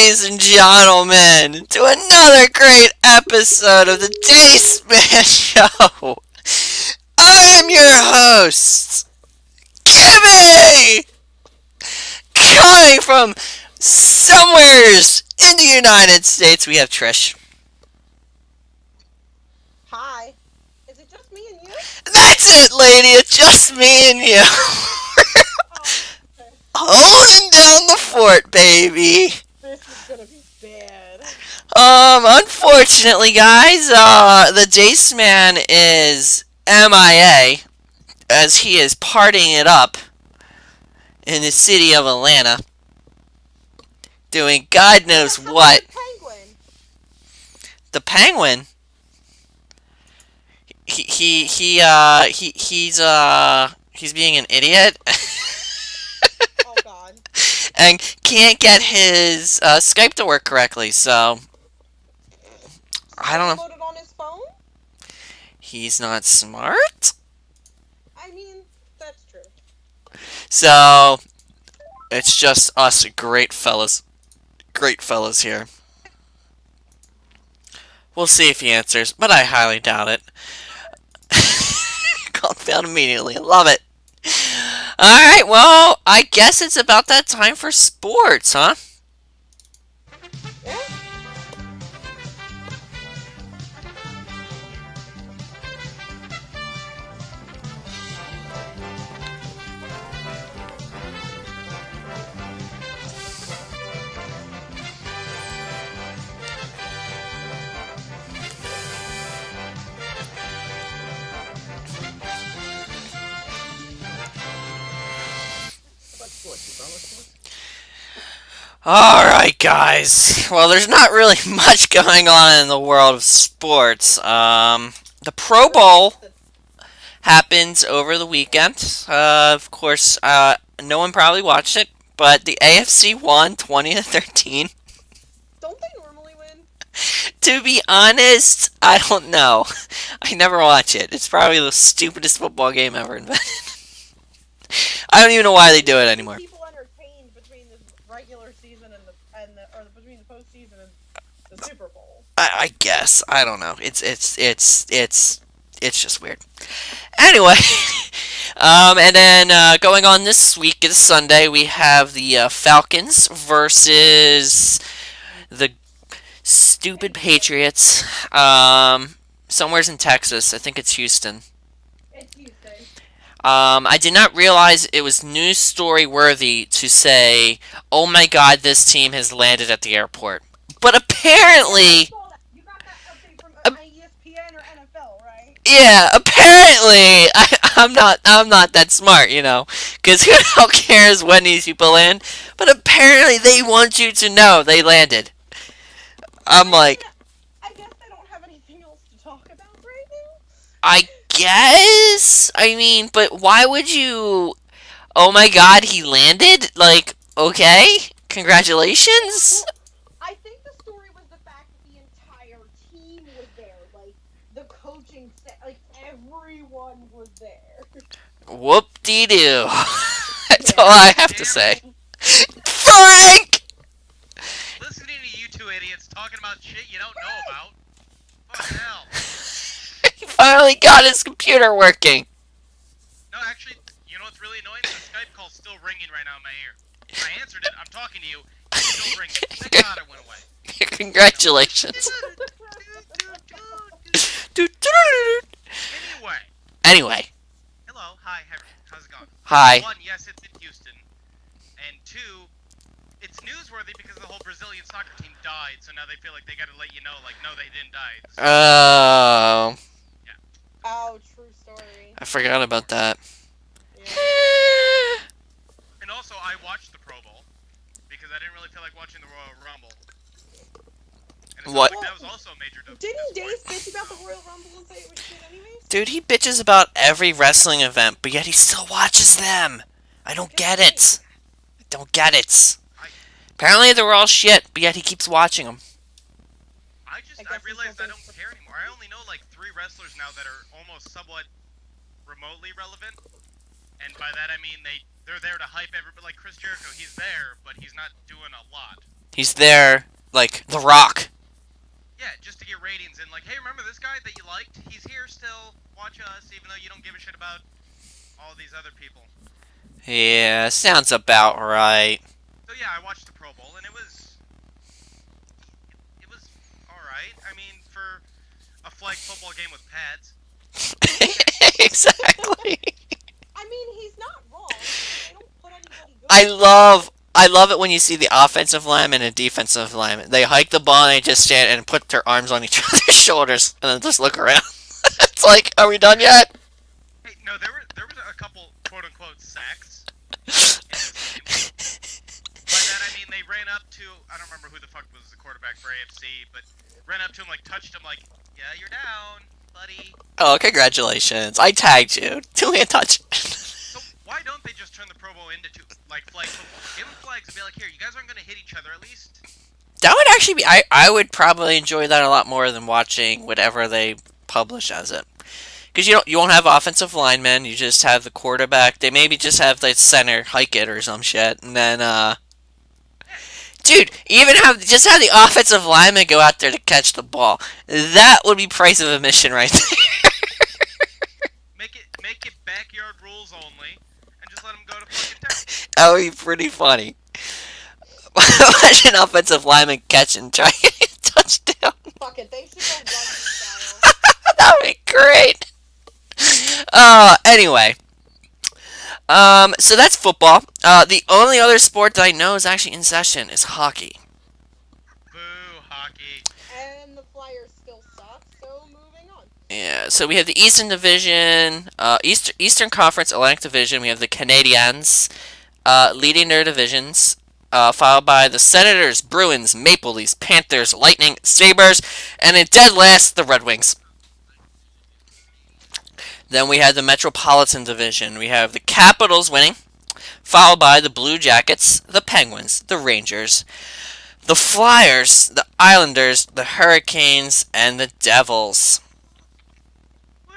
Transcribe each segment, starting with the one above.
ladies and gentlemen, to another great episode of the Dace Man Show. I am your host, Gibby! Coming from somewheres in the United States, we have Trish. Hi. Is it just me and you? That's it, lady, it's just me and you. Oh, okay. Holding down the fort, baby. This is gonna be bad. Unfortunately, guys, the Dace Man is MIA as he is partying it up in the city of Atlanta, doing God knows How what. about the penguin? The Penguin, he's being an idiot Oh God. and can't get his Skype to work correctly. So I don't know. Downloaded on his phone? He's not smart. I mean, that's true. So it's just us great fellas here. We'll see if he answers, but I highly doubt it. Called down immediately. I love it. Alright, well, I guess it's about that time for sports, huh? Yeah. What sports? You follow sports? Alright, guys. Well, there's not really much going on in the world of sports. The Pro Bowl happens over the weekend. Of course, no one probably watched it, but the AFC won 20-13. Don't they normally win? To be honest, I don't know. I never watch it. It's probably the stupidest football game ever invented. I don't even know why they do it anymore. People entertained between the regular season or between the postseason and the Super Bowl. I guess I don't know. It's just weird. Anyway, and then going on this week is Sunday. We have the Falcons versus the stupid Patriots. Somewhere's in Texas. I think it's Houston. It's Houston. I did not realize it was news story worthy to say, "Oh my God, this team has landed at the airport." But apparently, You got that update from ESPN or NFL, right? yeah, apparently, I'm not that smart, because who the hell cares when these people land? But apparently, they want you to know they landed. I'm like, I guess they don't have anything else to talk about right now. I guess. I mean, but why would you? Oh my God, he landed. Like, okay, congratulations. I think the story was the fact that the entire team was there, like the coaching set, like everyone was there. Whoop-de-doo. That's all I have to say. Frank! Listening to you two idiots talking about shit you don't know about. What the hell? He finally got his computer working. No, actually, you know what's really annoying? The Skype call's still ringing right now in my ear. I answered it, I'm talking to you, it's still ringing. Thank God it went away. Congratulations. Anyway. Hello, hi, how's it going? Hi. One, yes, it's in Houston. And two, it's newsworthy because the whole Brazilian soccer team died, so now they feel like they gotta let you know, like, no, they didn't die. Oh. Oh, true story. I forgot about that. Yeah. And also, I watched the Pro Bowl because I didn't really feel like watching the Royal Rumble. And it What? sounds like that was also a major Didn't Dace bitch about the Royal Rumble and say it was shit anyways? Dude, he bitches about every wrestling event, but yet he still watches them. I don't get it. I don't get it. Apparently they were all shit, but yet he keeps watching them. I realized I don't care anymore. I only know like 3 wrestlers now that are almost somewhat remotely relevant. And by that I mean they're there to hype everybody. Like Chris Jericho, he's there, but he's not doing a lot. He's there like The Rock. Yeah, just to get ratings and like, hey, remember this guy that you liked? He's here still. Watch us, even though you don't give a shit about all these other people. Yeah, sounds about right. So yeah, I watched the Pro Bowl and it was all right. I mean, for a flag football game with pads. Exactly. I mean, he's not wrong. They don't put anybody good. I love it when you see the offensive lineman and defensive lineman. They hike the ball and they just stand and put their arms on each other's shoulders and then just look around. It's like, are we done yet? Hey, no, there was a couple quote unquote sacks in this game. By that I mean they ran up to, I don't remember who the fuck was the quarterback for AFC, but ran up to him, like touched him, like, yeah, you're down, buddy. Oh, congratulations. I tagged you. Two-hand touch. So why don't they just turn the Pro Bowl into like flag football? Give them flags and be like, here, you guys aren't gonna hit each other at least. That would actually be. I would probably enjoy that a lot more than watching whatever they publish as it. Because you won't have offensive linemen. You just have the quarterback. They maybe just have the center hike it or some shit, and then dude, just have the offensive lineman go out there to catch the ball. That would be price of admission right there. Make it backyard rules only, and just let them go to fucking town. That would be pretty funny. Imagine offensive lineman catching trying to get a touchdown. Fuck it, they should go rugby style. That would be great. Anyway. So that's football. The only other sport that I know is actually in session is hockey. Boo, hockey. And the Flyers still suck, so moving on. Yeah, so we have the Eastern Division, Eastern Conference Atlantic Division. We have the Canadiens leading their divisions, followed by the Senators, Bruins, Maple Leafs, Panthers, Lightning, Sabres, and in dead last, the Red Wings. Then we have the Metropolitan Division. We have the Capitals winning, followed by the Blue Jackets, the Penguins, the Rangers, the Flyers, the Islanders, the Hurricanes, and the Devils. Woo!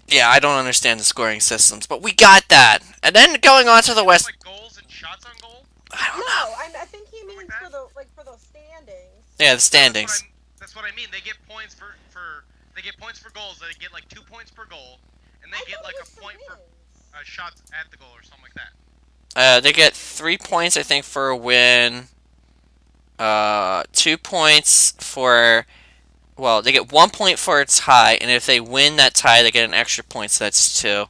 Yeah, I don't understand the scoring systems, but we got that. And then going on to the West. Like goals and shots on goal. I don't No, know. I think he means for the standings. Yeah, the standings. That's what I mean. They get points for they get points for goals. They get like 2 points per goal, and they I get thought like it a was for point for wins. shots at the goal or something like that. They get 3 points, I think, for a win. 2 points for. Well, they get 1 point for a tie, and if they win that tie, they get an extra point, so that's 2.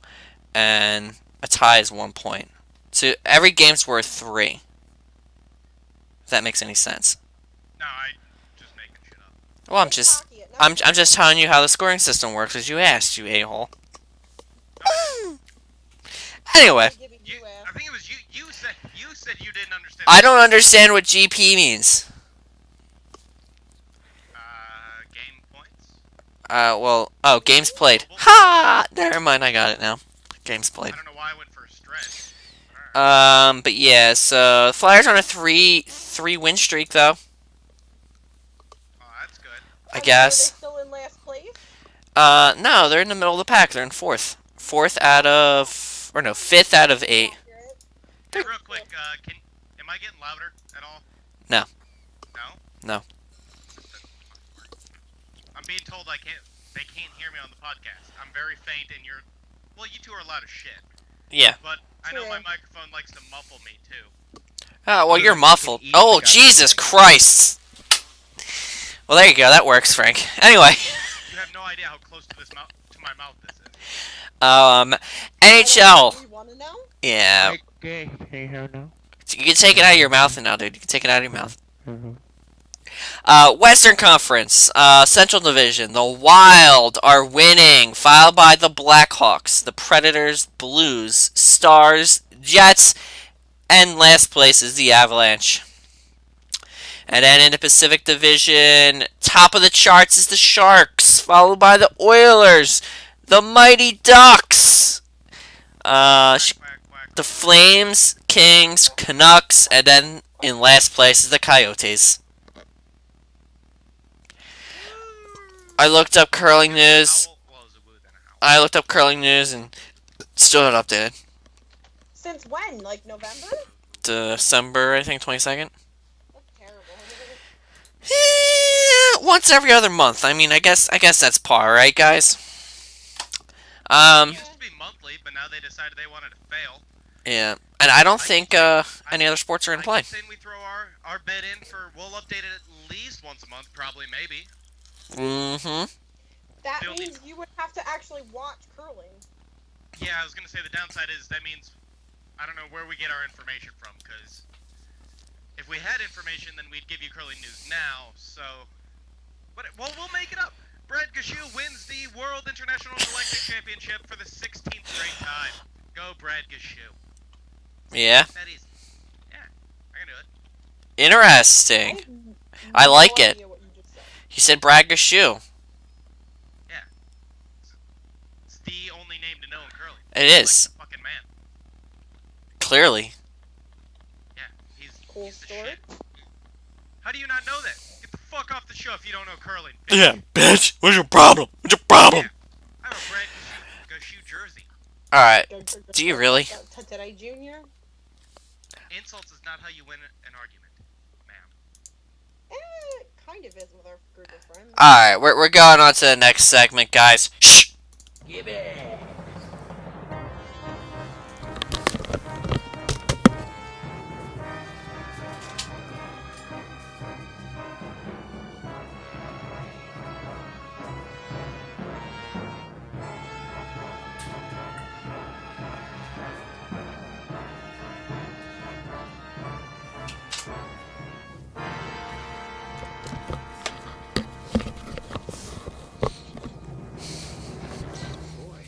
And a tie is 1 point. So every game's worth 3. If that makes any sense. No, I just making shit up. Well, It's hockey, it I'm never- just telling you how the scoring system works, as you asked, you a-hole. Anyway, Gibby, You, you I asked. think it was you. You said you didn't understand. I don't understand what GP means. Game points. Games played. Ha! Never mind, I got it now. Games played. I don't know why I went for a stretch. Alright. But yeah, so the Flyers on a three win streak though, Oh, that's good. I Are guess. they still in last place? No, they're in the middle of the pack. They're in fourth. Fifth out of 8. Accurate. Hey, real quick, am I getting louder at all? No. No. No. I'm being told they can't hear me on the podcast. I'm very faint, and well, you two are loud as shit. Yeah. But I know True. my microphone likes to muffle me too. Oh, well, So you're that you muffled. can eat Oh, the Jesus goddamn Christ. Well, there you go. That works, Frank. Anyway, You have no idea how close to to my mouth this is. NHL. We want to know? Yeah. Okay, can you hear now? You can take it out of your mouth now, dude. You can take it out of your mouth. Mm-hmm. Western Conference, Central Division. The Wild are winning, followed by the Blackhawks, the Predators, Blues, Stars, Jets, and last place is the Avalanche. And then in the Pacific Division, top of the charts is the Sharks, followed by the Oilers, the Mighty Ducks, Quack, quack. the Flames, Kings, Canucks, and then in last place is the Coyotes. I looked up curling news. Owl blows a woo, then a howl. I looked up curling news and still not updated. Since when? Like November? December, I think, 22nd. Once every other month. I mean, I guess that's par, right, guys? It Um, used to be monthly, but now they decided they wanted to fail. yeah, and I don't I think keep saying, any other sports are in I play. keep saying we throw our bid in for. We'll update it at least once a month, probably, maybe. Mm-hmm. That Still need. means you would have to actually watch curling. Yeah, I was gonna say the downside is that means I don't know where we get our information from, because if we had information, then we'd give you curling news now. So, but well, we'll make it up. Brad Gashu wins the World International Galactic Championship for the 16th straight time. Go, Brad Gashu. Yeah. That is, yeah, I can do it. Interesting. I no like it. idea what you just said. He said Brad Gashu. Yeah, it's the only name to know in curling. It He's is. like the fucking man. Clearly. Yeah, he's Cool he's the story. shit. How do you not know that? Get the fuck off the show if you don't know curling. Yeah, bitch. What's your problem? What's your problem? I have a Brad Gashu jersey. All right. Do you really? Today, Junior? Insults is not how you win an argument, ma'am. Kind of is with our group of friends. All right. We're going on to the next segment, guys. Shh. Gibby. Boy,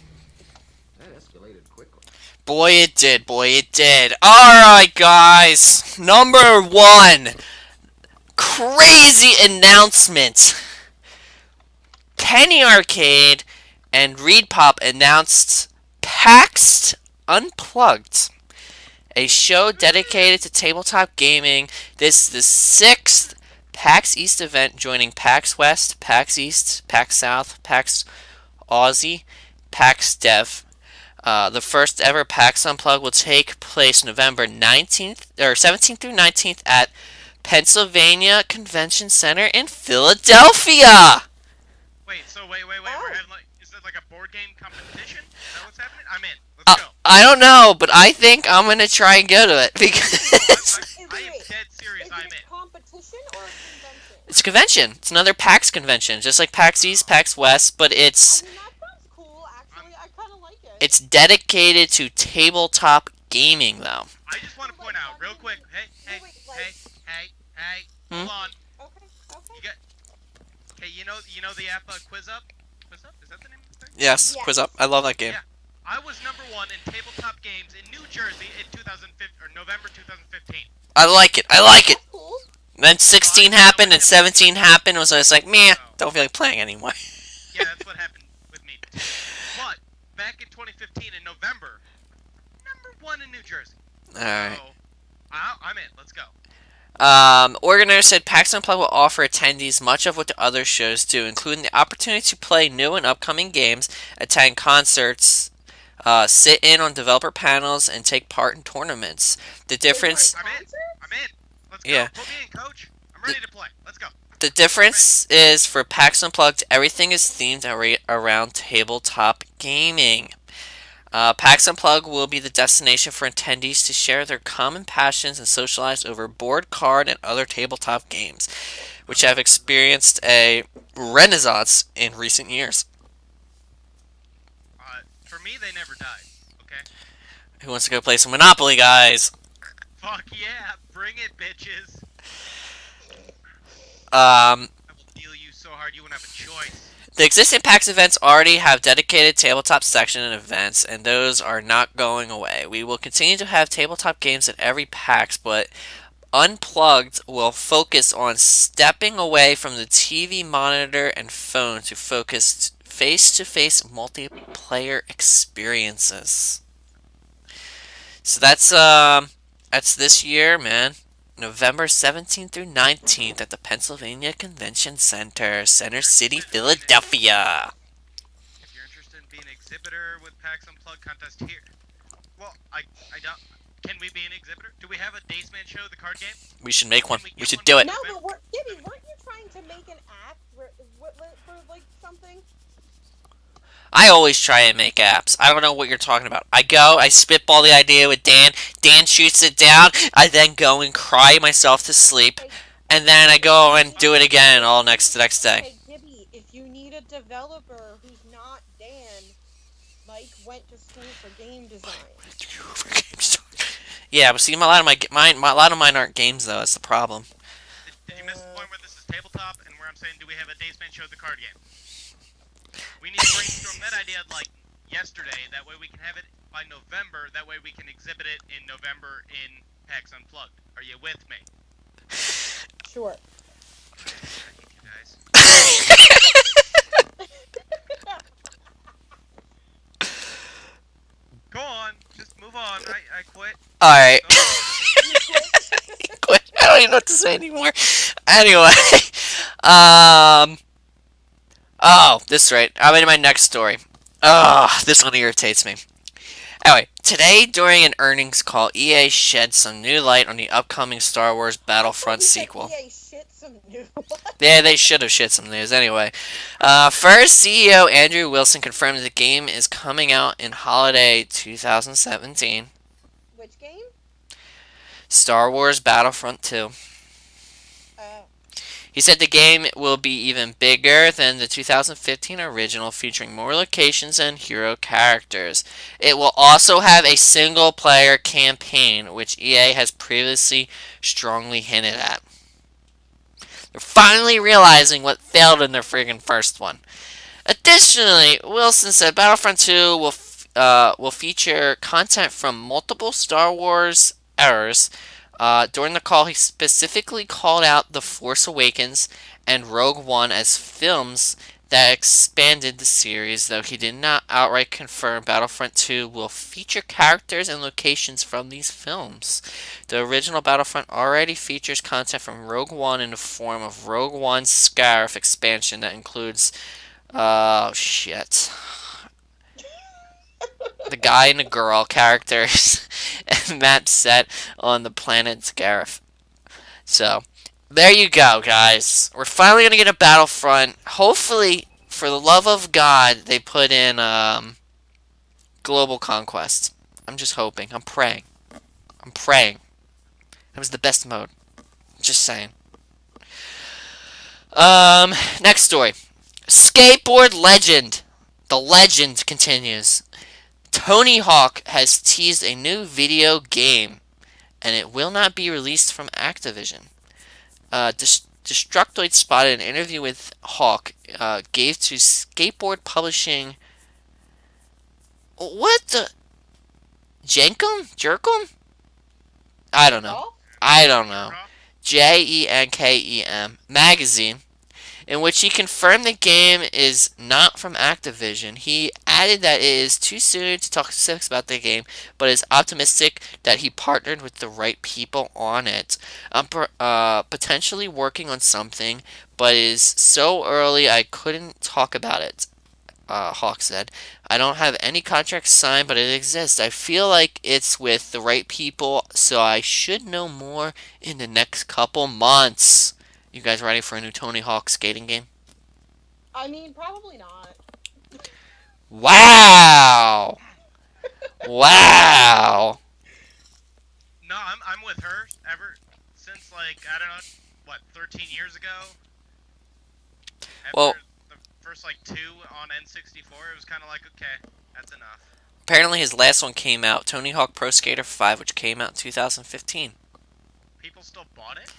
that escalated quickly. Boy, it did. Boy, it did. All right, guys. Number one. Crazy announcement. Penny Arcade and Reed Pop announced PAX Unplugged, a show dedicated to tabletop gaming. This is the sixth PAX East event, joining PAX West, PAX East, PAX South, PAX Aussie, PAX Dev. The first ever PAX Unplugged will take place November 19th or 17th through 19th at Pennsylvania Convention Center in Philadelphia. Wait. We're Oh. having like, is it like a board game competition? Is that what's happening? I'm in. Let's Uh, go. I don't know, but I think I'm gonna try and go to it because I am dead serious. Is I'm it in. a competition or a convention? it's a convention. It's another PAX convention, just like PAX East, PAX West, but I it's mean, that sounds cool, actually. I kind of like it. it's dedicated to tabletop gaming, though. I just want to point out real quick. Hey, Hmm? hold on. Okay. You got. Hey, you know the app Quiz Up? Quiz Up? Is that the name of the thing? Yes, Yes. Quiz Up. I love that game. Yeah. I was number one in tabletop games in New Jersey in 2015 or November 2015. I like it. I like it. That's cool. Then 16 happened and 17 happened. Was I was like, meh, don't feel like playing anymore. Yeah, that's what happened with me. Too. But back in 2015 in November, number one in New Jersey. All right. So, I'm in. Let's go. Organizers said PAX Unplugged will offer attendees much of what the other shows do, including the opportunity to play new and upcoming games, attend concerts, sit in on developer panels, and take part in tournaments. The difference, I'm in. I'm in. Let's go. Yeah. Put me in, coach. I'm ready to play. Let's go. the difference is for PAX Unplugged, everything is themed around tabletop gaming. PAX Unplugged will be the destination for attendees to share their common passions and socialize over board, card, and other tabletop games, which have experienced a renaissance in recent years. For me, they never died. Okay. Who wants to go play some Monopoly, guys? Fuck yeah! Bring it, bitches. I will deal you so hard you won't have a choice. The existing PAX events already have dedicated tabletop section and events, and those are not going away. We will continue to have tabletop games at every PAX, but Unplugged will focus on stepping away from the TV monitor and phone to focus face-to-face multiplayer experiences. So that's this year, man. November 17th through 19th at the Pennsylvania Convention Center, Center City, Philadelphia. If you're interested in being an exhibitor with PAX Unplugged contest here, well, I don't. Can we be an exhibitor? Do we have a Dace Man show, the card game? We should make one. Can we We get should one do by it. No, but November? Gibby, weren't you trying to make an app for like something? I always try and make apps. I don't know what you're talking about. I go, I spitball the idea with Dan. Dan shoots it down. I then go and cry myself to sleep, Hey, and then I go and do it again all next day. hey, Gibby, if you need a developer who's not Dan, Mike went to school for game design. Yeah, but see, a lot of mine aren't games though. That's the problem. Did you miss the point where this is tabletop and where I'm saying, do we have a Dace Man show, the card game? We need to brainstorm that idea like yesterday. That way we can have it by November. That way we can exhibit it in November in PAX Unplugged. Are you with me? Sure. I hate you guys. Go on. Just move on. I quit. All right. You quit? Quit. I don't even know what to say anymore. Anyway, um, oh, this is right. I'm into my next story. Oh, this one irritates me. Anyway, today during an earnings call, EA shed some new light on the upcoming Star Wars Battlefront You said sequel. EA shit some new. Yeah, they should have shed some news anyway. First, CEO Andrew Wilson confirmed that the game is coming out in holiday 2017. Which game? Star Wars Battlefront 2. Oh. He said the game will be even bigger than the 2015 original, featuring more locations and hero characters. It will also have a single-player campaign, which EA has previously strongly hinted at. They're finally realizing what failed in their friggin' first one. Additionally, Wilson said Battlefront 2 will feature content from multiple Star Wars eras. During the call, he specifically called out The Force Awakens and Rogue One as films that expanded the series, though he did not outright confirm Battlefront 2 will feature characters and locations from these films. The original Battlefront already features content from Rogue One in the form of Rogue One Scarif expansion that includes, oh shit, the guy and the girl characters and map set on the planet Scarif. So, there you go, guys. We're finally gonna get a Battlefront. Hopefully, for the love of God, they put in Global Conquest. I'm just hoping. I'm praying. I'm praying. That was the best mode. Just saying. Next story. Skateboard legend. The legend continues. Tony Hawk has teased a new video game, and it will not be released from Activision. Destructoid spotted an interview with Hawk, gave to skateboard publishing. What the? Jerkum? I don't know. Oh? I don't know. Jenkem magazine, in which he confirmed the game is not from Activision. He added that it is too soon to talk specifics about the game, but is optimistic that he partnered with the right people on it. Potentially working on something, but it is so early I couldn't talk about it. Hawk said, I don't have any contracts signed, but it exists. I feel like it's with the right people, so I should know more in the next couple months. You guys ready for a new Tony Hawk skating game? I mean, probably not. Wow! Wow! No, I'm with her ever since like I don't know what 13 years ago. After Well- the first like 2 on N64, it was kind of like okay, that's enough. Apparently his last one came out, Tony Hawk Pro Skater 5, which came out in 2015. People still bought it.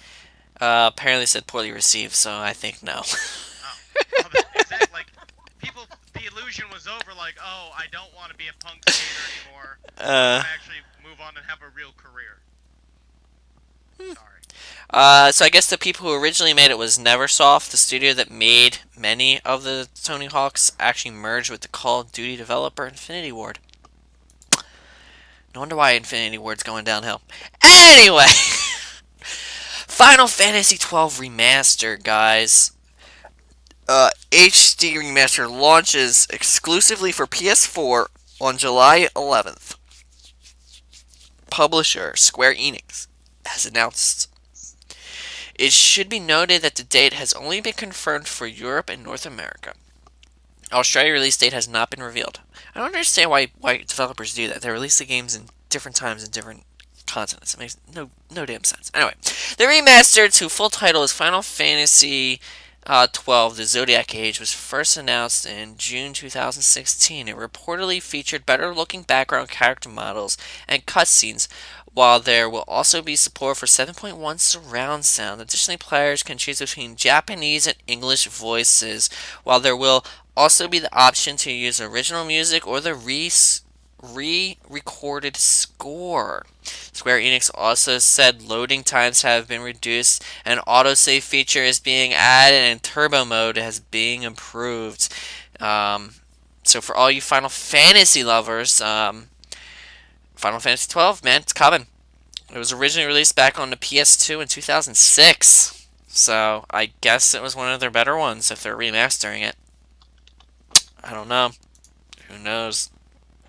Apparently said poorly received, so I think no. Oh, well, exactly. Like people, the illusion was over. Like, oh, I don't want to be a punk skater anymore. I want to actually move on and have a real career. Sorry. So I guess the people who originally made it was Neversoft, the studio that made many of the Tony Hawks, actually merged with the Call of Duty developer Infinity Ward. No wonder why Infinity Ward's going downhill. Anyway, Final Fantasy XII Remaster, guys. HD Remaster launches exclusively for PS4 on July 11th. publisher Square Enix has announced. It should be noted that the date has only been confirmed for Europe and North America. Australia release date has not been revealed. I don't understand why developers do that. They release the games in different times in different continents. It makes no damn sense. Anyway, the remastered to full title is Final Fantasy 12: The Zodiac Age was first announced in June 2016. It reportedly featured better-looking background character models and cutscenes, while there will also be support for 7.1 surround sound. Additionally, players can choose between Japanese and English voices, while there will also be the option to use original music or the re-recorded score. Square Enix also said loading times have been reduced, an autosave feature is being added, and turbo mode has been improved. So for all you Final Fantasy lovers, Final Fantasy 12, man, it's coming. It was originally released back on the PS2 in 2006. So I guess it was one of their better ones if they're remastering it. I don't know. Who knows?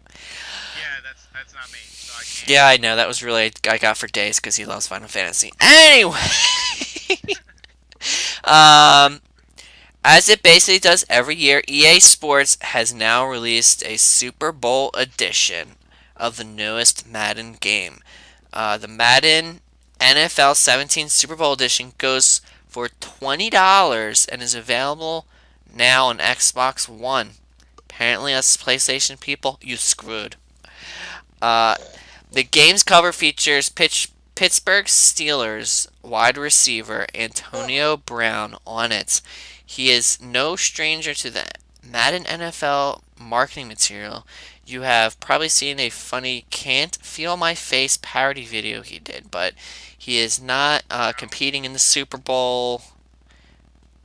Yeah, that's not me, so I can't. Yeah, I know. That was really I got for Dace because he loves Final Fantasy. Anyway, um, as it basically does every year, EA Sports has now released a Super Bowl edition of the newest Madden game. The Madden NFL 17 Super Bowl edition goes for $20 and is available now on Xbox One. Apparently, us PlayStation people, you screwed. Uh, the game's cover features Pittsburgh Steelers wide receiver Antonio Brown on it. He is no stranger to the Madden NFL marketing material. You have probably seen a funny "Can't Feel My Face" parody video he did, but he is not competing in the Super Bowl.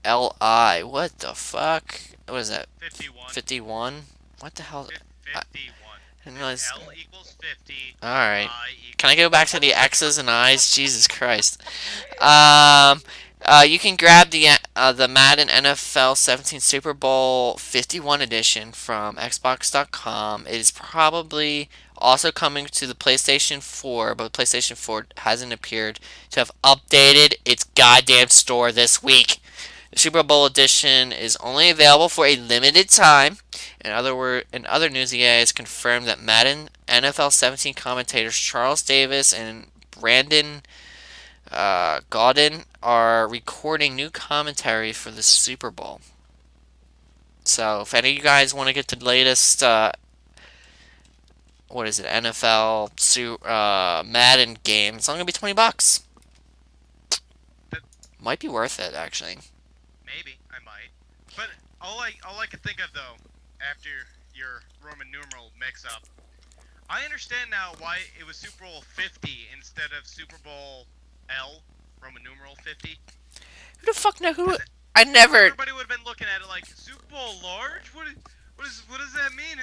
What the fuck? What is that? 51. 51? What the hell? 51. I didn't realize. L equals 50. Alright. I equals Can I go back to the X's and I's? Jesus Christ. You can grab the Madden NFL 17 Super Bowl 51 edition from Xbox.com. It is probably also coming to the PlayStation 4, but the PlayStation 4 hasn't appeared to have updated its goddamn store this week. The Super Bowl edition is only available for a limited time. In other news, EA has confirmed that Madden NFL 17 commentators Charles Davis and Brandon Gaudin are recording new commentary for the Super Bowl. So, if any of you guys want to get the latest, NFL Madden game, it's only gonna be $20. Might be worth it, actually. Maybe I might. But all I can think of though, after your Roman numeral mix-up, I understand now why it was Super Bowl 50 instead of Super Bowl L, Roman numeral 50. Who the fuck know who? I never. Everybody would have been looking at it like Super Bowl large. What does that mean?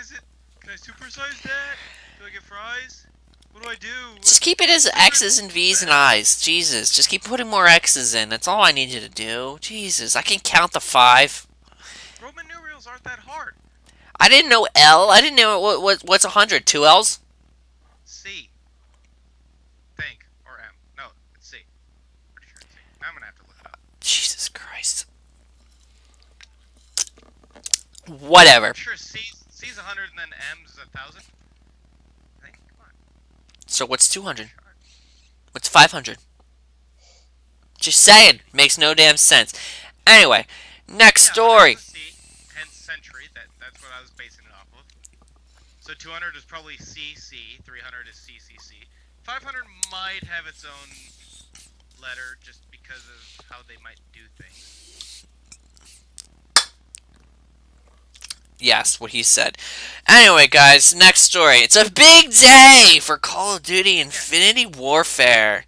Can I supersize that? Do I get fries? What do I do? Just keep it as X's and V's and I's. Jesus, just keep putting more X's in. That's all I need you to do. Jesus, I can count to 5. Roman numerals aren't that hard. I didn't know L. I didn't know what's 100. 2 L's? C. Think. Or M. No, it's C. Pretty sure it's C. I'm gonna have to look it up. Jesus Christ. Whatever. I'm sure C's 100 and then M's 1,000. I think. Come on. So what's 200? What's 500? Just saying. Makes no damn sense. Anyway, next story. C, hence century. That's what I was basing it off of. So 200 is probably CC. 300 is CCC. 500 might have its own letter just because of how they might do things. Yes, what he said. Anyway, guys, next story. It's a big day for Call of Duty Infinity Warfare.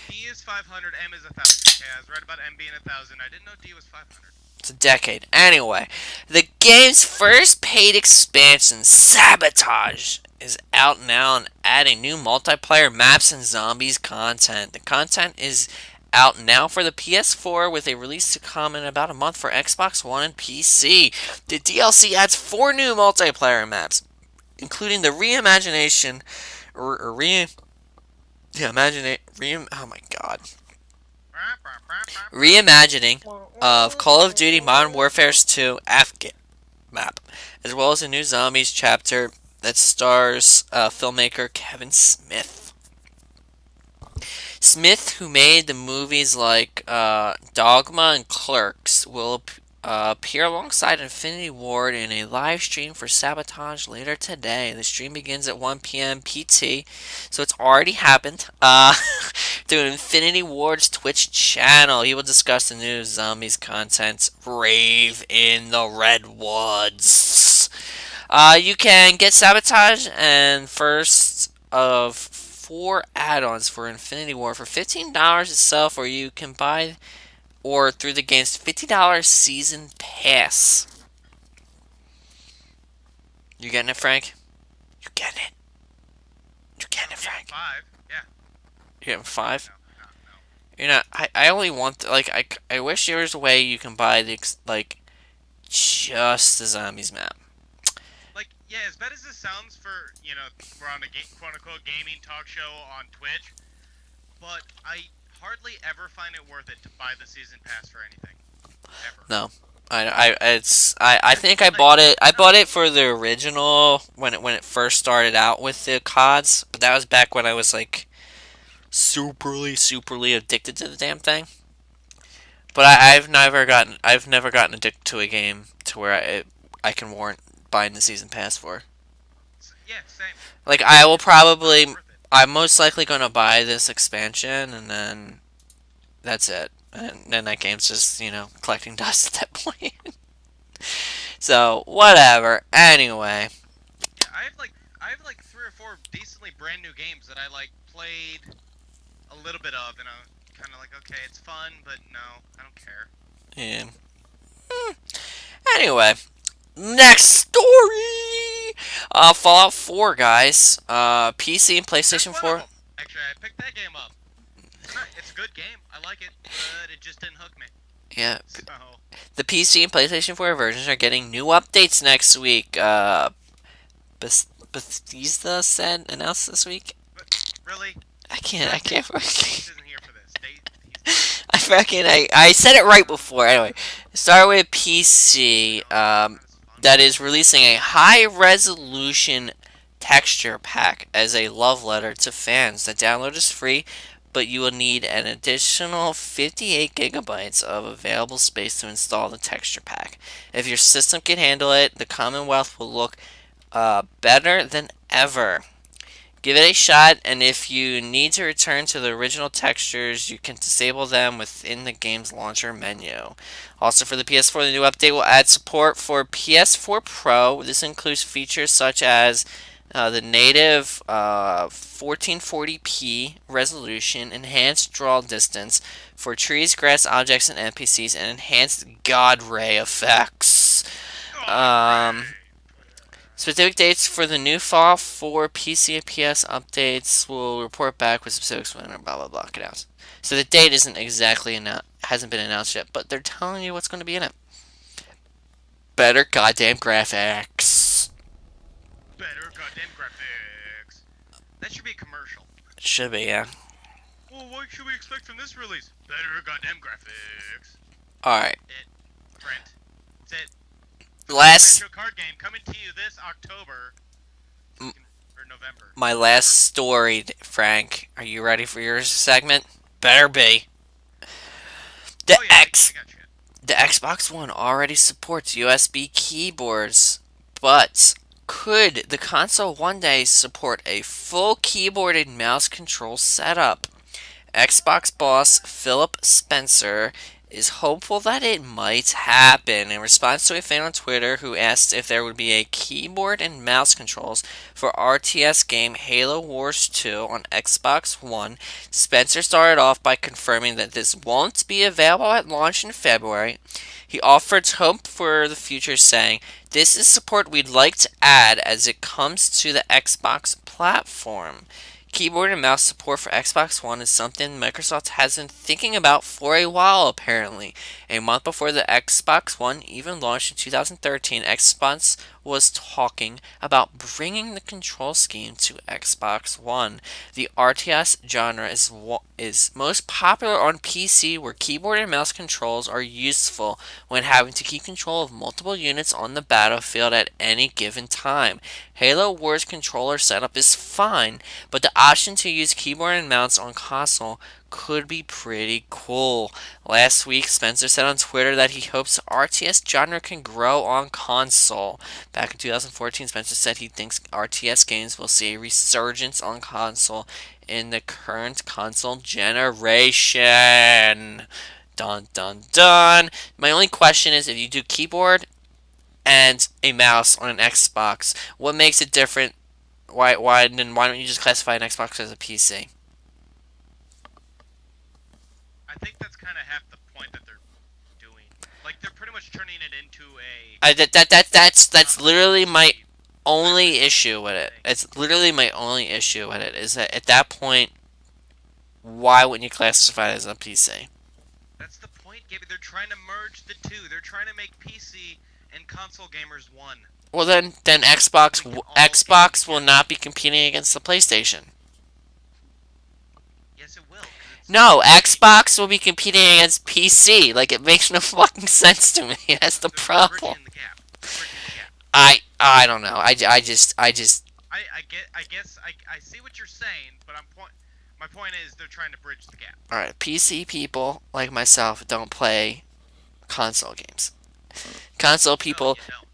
D is 500, M is 1,000. Yeah, I was right about M being 1,000. I didn't know D was 500. It's a decade. Anyway, the game's first paid expansion, Sabotage, is out now and adding new multiplayer maps and zombies content. The content is out now for the PS4 with a release to come in about a month for Xbox One and PC. The DLC adds 4 new multiplayer maps, including the Yeah, imagine it. Oh my god. Reimagining of Call of Duty Modern Warfare 2 Afghan map, as well as a new Zombies chapter that stars filmmaker Kevin Smith. Smith, who made the movies like Dogma and Clerks, will appear alongside Infinity Ward in a live stream for Sabotage later today. The stream begins at 1 p.m. PT, so it's already happened. Through Infinity Ward's Twitch channel, he will discuss the new Zombies content, Rave in the Redwoods. You can get Sabotage and first of 4 add-ons for Infinity War for $15 itself, or you can buy or through the game's $50 season pass. You getting it, Frank? You getting it? You getting it, Frank? 5. Yeah. You getting 5? No, no, no. You know, I only want I wish there was a way you can buy the just the Zombies map. Like, yeah, as bad as this sounds for, we're on a quote-unquote gaming talk show on Twitch, but I hardly ever find it worth it to buy the season pass for anything. Ever. No. I think I bought it. I bought it for the original when it first started out with the CODs, but that was back when I was like superly addicted to the damn thing. But I've never gotten addicted to a game to where I can warrant buying the season pass for. Yeah, same. Like I will probably Worth it. I'm most likely gonna buy this expansion and then that's it. And then that game's just, collecting dust at that point. So, whatever. Anyway. Yeah, I have like 3 or 4 decently brand new games that I played a little bit of, and I'm kind of like, okay, it's fun, but no, I don't care. Yeah. Anyway. Next story! Fallout 4, guys. PC and PlayStation That's one 4. of them. Actually, I picked that game up. It's a good game. I like it, but it just didn't hook me. Yeah. So, The PC and PlayStation 4 versions are getting new updates next week. Bethesda announced this week. but really, I can't. Dace isn't here for this. I said it right before. Anyway, start with PC. That is releasing a high-resolution texture pack as a love letter to fans. The download is free, but you will need an additional 58 gigabytes of available space to install the texture pack. If your system can handle it, the Commonwealth will look better than ever. Give it a shot, and if you need to return to the original textures, you can disable them within the game's launcher menu. Also for the PS4, the new update will add support for PS4 Pro. This includes features such as the native 1440p resolution, enhanced draw distance for trees, grass, objects, and NPCs, and enhanced God Ray effects. Specific dates for the new Fallout 4 PC and PS updates will report back with specifics when blah blah blah announced. So the date isn't exactly hasn't been announced yet, but they're telling you what's going to be in it. Better goddamn graphics. Better goddamn graphics. That should be a commercial. It should be, yeah. Well, what should we expect from this release? Better goddamn graphics. All right. Print. That's it. Last Retro card game coming to you this October or November. my last story, Frank. Are you ready for your segment? Better be. The Oh yeah, I got you. The Xbox One already supports USB keyboards, but could the console one day support a full keyboard and mouse control setup? Xbox boss Philip Spencer is hopeful that it might happen. In response to a fan on Twitter who asked if there would be a keyboard and mouse controls for RTS game Halo Wars 2 on Xbox One, Spencer started off by confirming that this won't be available at launch in February. He offered hope for the future, saying, "This is support we'd like to add as it comes to the Xbox platform. Keyboard and mouse support for Xbox One is something Microsoft has been thinking about for a while, apparently. A month before the Xbox One even launched in 2013, Xbox was talking about bringing the control scheme to Xbox One. The RTS genre is most popular on PC, where keyboard and mouse controls are useful when having to keep control of multiple units on the battlefield at any given time. Halo Wars controller setup is fine, but the option to use keyboard and mouse on console could be pretty cool. Last week, Spencer said on Twitter that he hopes the RTS genre can grow on console. Back in 2014, Spencer said he thinks RTS games will see a resurgence on console in the current console generation. Dun dun dun. My only question is, if you do keyboard and a mouse on an Xbox, what makes it different? Why don't you just classify an Xbox as a PC? I think that's kind of half the point that they're doing. Like they're pretty much turning it into a. That's literally my only issue with it. It's literally my only issue with it, is that at that point, why wouldn't you classify it as a PC? That's the point, Gibby. They're trying to merge the two. They're trying to make PC and console gamers one. Well, then Xbox will not be competing against the PlayStation. Yes, it will. No, Xbox will be competing against PC. Like, it makes no fucking sense to me. That's the problem. Bridging the gap. I don't know. I just I guess I see what you're saying, but my point is they're trying to bridge the gap. all right. PC people like myself don't play console games. Console people. No, you don't.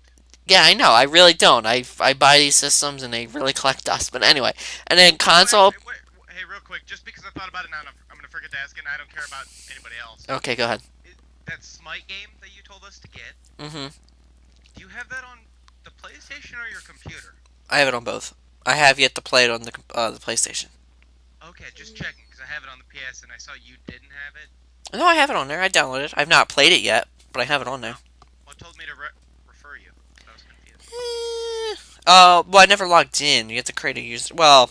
Yeah, I know. I really don't. I buy these systems and they really collect dust. But anyway, and then console. Hey, real quick, just because I thought about it now, I'm gonna forget to ask it, and I don't care about anybody else. Okay, go ahead. That Smite game that you told us to get. Mm-hmm. Do you have that on the PlayStation or your computer? I have it on both. I have yet to play it on the PlayStation. Okay, just checking, because I have it on the PS, and I saw you didn't have it. No, I have it on there. I downloaded it. I've not played it yet, but I have it on there. Well, it told me to refer you. So I was confused. Well, I never logged in. You have to create a user. Well,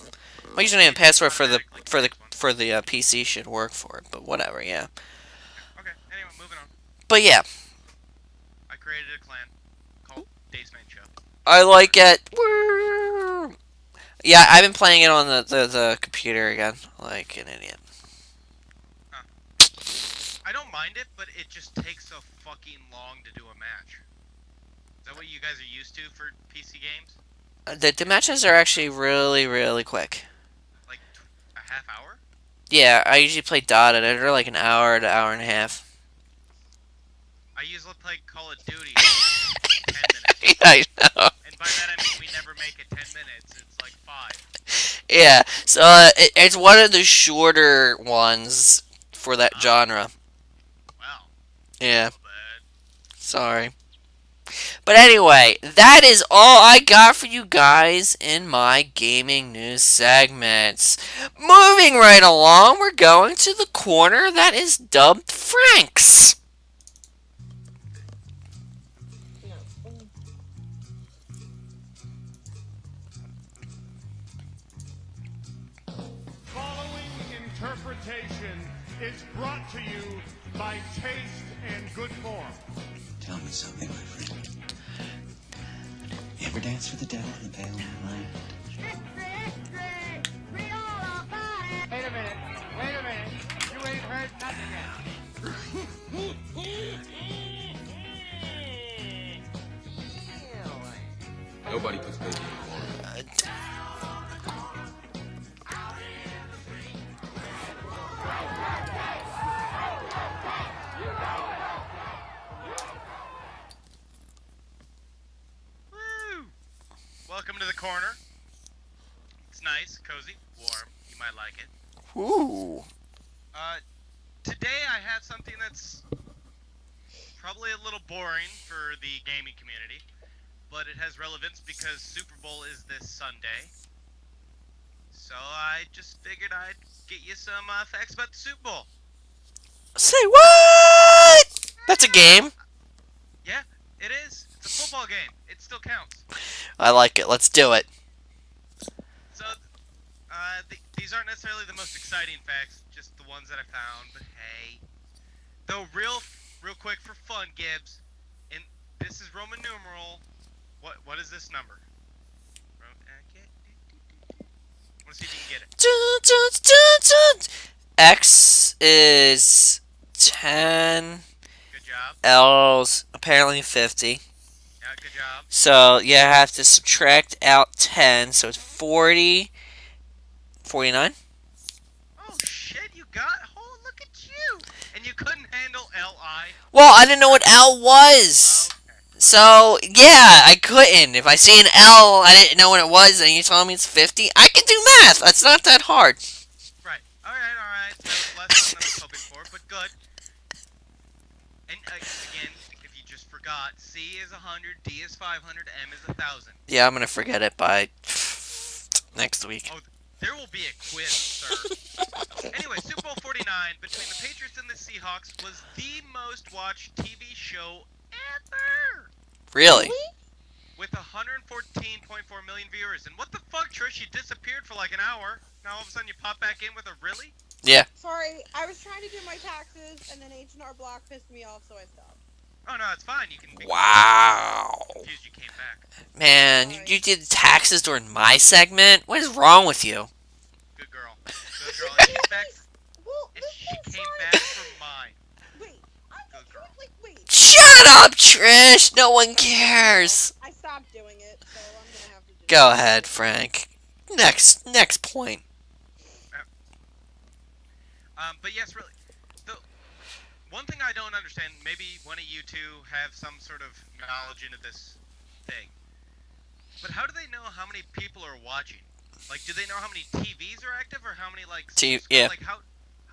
my username and password for the PC should work for it, but whatever. Yeah. Okay. Anyway, moving on. But yeah, I created a clan called Dace Man Show. I like it. Woo! Yeah, I've been playing it on the computer again, like an idiot. Huh. I don't mind it, but it just takes so fucking long to do a match. Is that what you guys are used to for PC games? The matches are actually really, really quick. Like a half hour? Yeah, I usually play Dota, and they're like an hour to hour and a half. I usually play Call of Duty 10 minutes. Yeah, I know. And by that I mean we never make it 10 minutes. It's like 5. Yeah, so it's one of the shorter ones for that genre. Wow. Yeah, But sorry. But anyway, that is all I got for you guys in my gaming news segments. Moving right along, we're going to the corner that is dubbed Frank's. Following interpretation is brought to you by taste and good form. Tell me something, my friend. You ever dance with the devil in the pale moonlight? Wait a minute. You ain't heard nothing yet. Nobody puts baby in the woo! Welcome to the corner. It's nice, cozy, warm. You might like it. Ooh. Today I have something that's probably a little boring for the gaming community, but it has relevance because Super Bowl is this Sunday. So I just figured I'd get you some facts about the Super Bowl. Say what? That's a game. Yeah, it is. It's a football game. It still counts. I like it. Let's do it. So, the these aren't necessarily the most exciting facts, just the ones that I found. But hey, though, real quick for fun, Gibbs, and this is Roman numeral. What is this number? Okay. I want to see if you can get it. X is 10. Good job. L's apparently 50. Yeah, good job. So, yeah, I have to subtract out 10. So it's 40. 49? Oh shit, you got. Oh, look at you. And you couldn't handle LI. Well, I didn't know what L was. Okay. So, yeah, I couldn't. If I see an L, I didn't know what it was, and you told me it's 50, I can do math. That's not that hard. Right. Alright. That was less than I was hoping for, but good. And again, if you just forgot, C is 100, D is 500, M is 1,000. Yeah, I'm going to forget it by next week. Oh, there will be a quiz, sir. Anyway, Super Bowl 49 between the Patriots and the Seahawks was the most watched TV show ever. Really? With 114.4 million viewers. And what the fuck, Trish? You disappeared for like an hour. Now all of a sudden you pop back in with a really? Yeah. Sorry, I was trying to do my taxes, and then H&R Block pissed me off, so I stopped. Oh no, it's fine. You can be Wow. confused you came back. Man, you did taxes during my segment? What is wrong with you? Good girl. Good girl. And she's back. Well, And she listen, came sorry. back for mine. Wait, I'm Good girl. wait. Shut up, Trish! No one cares. I stopped doing it, so I'm gonna have to just... Go ahead, Frank. Next point. But yes, really. The one thing I don't understand, maybe one of you two have some sort of knowledge into this thing. But how do they know how many people are watching? Like, do they know how many TVs are active, or how many yeah. Like, how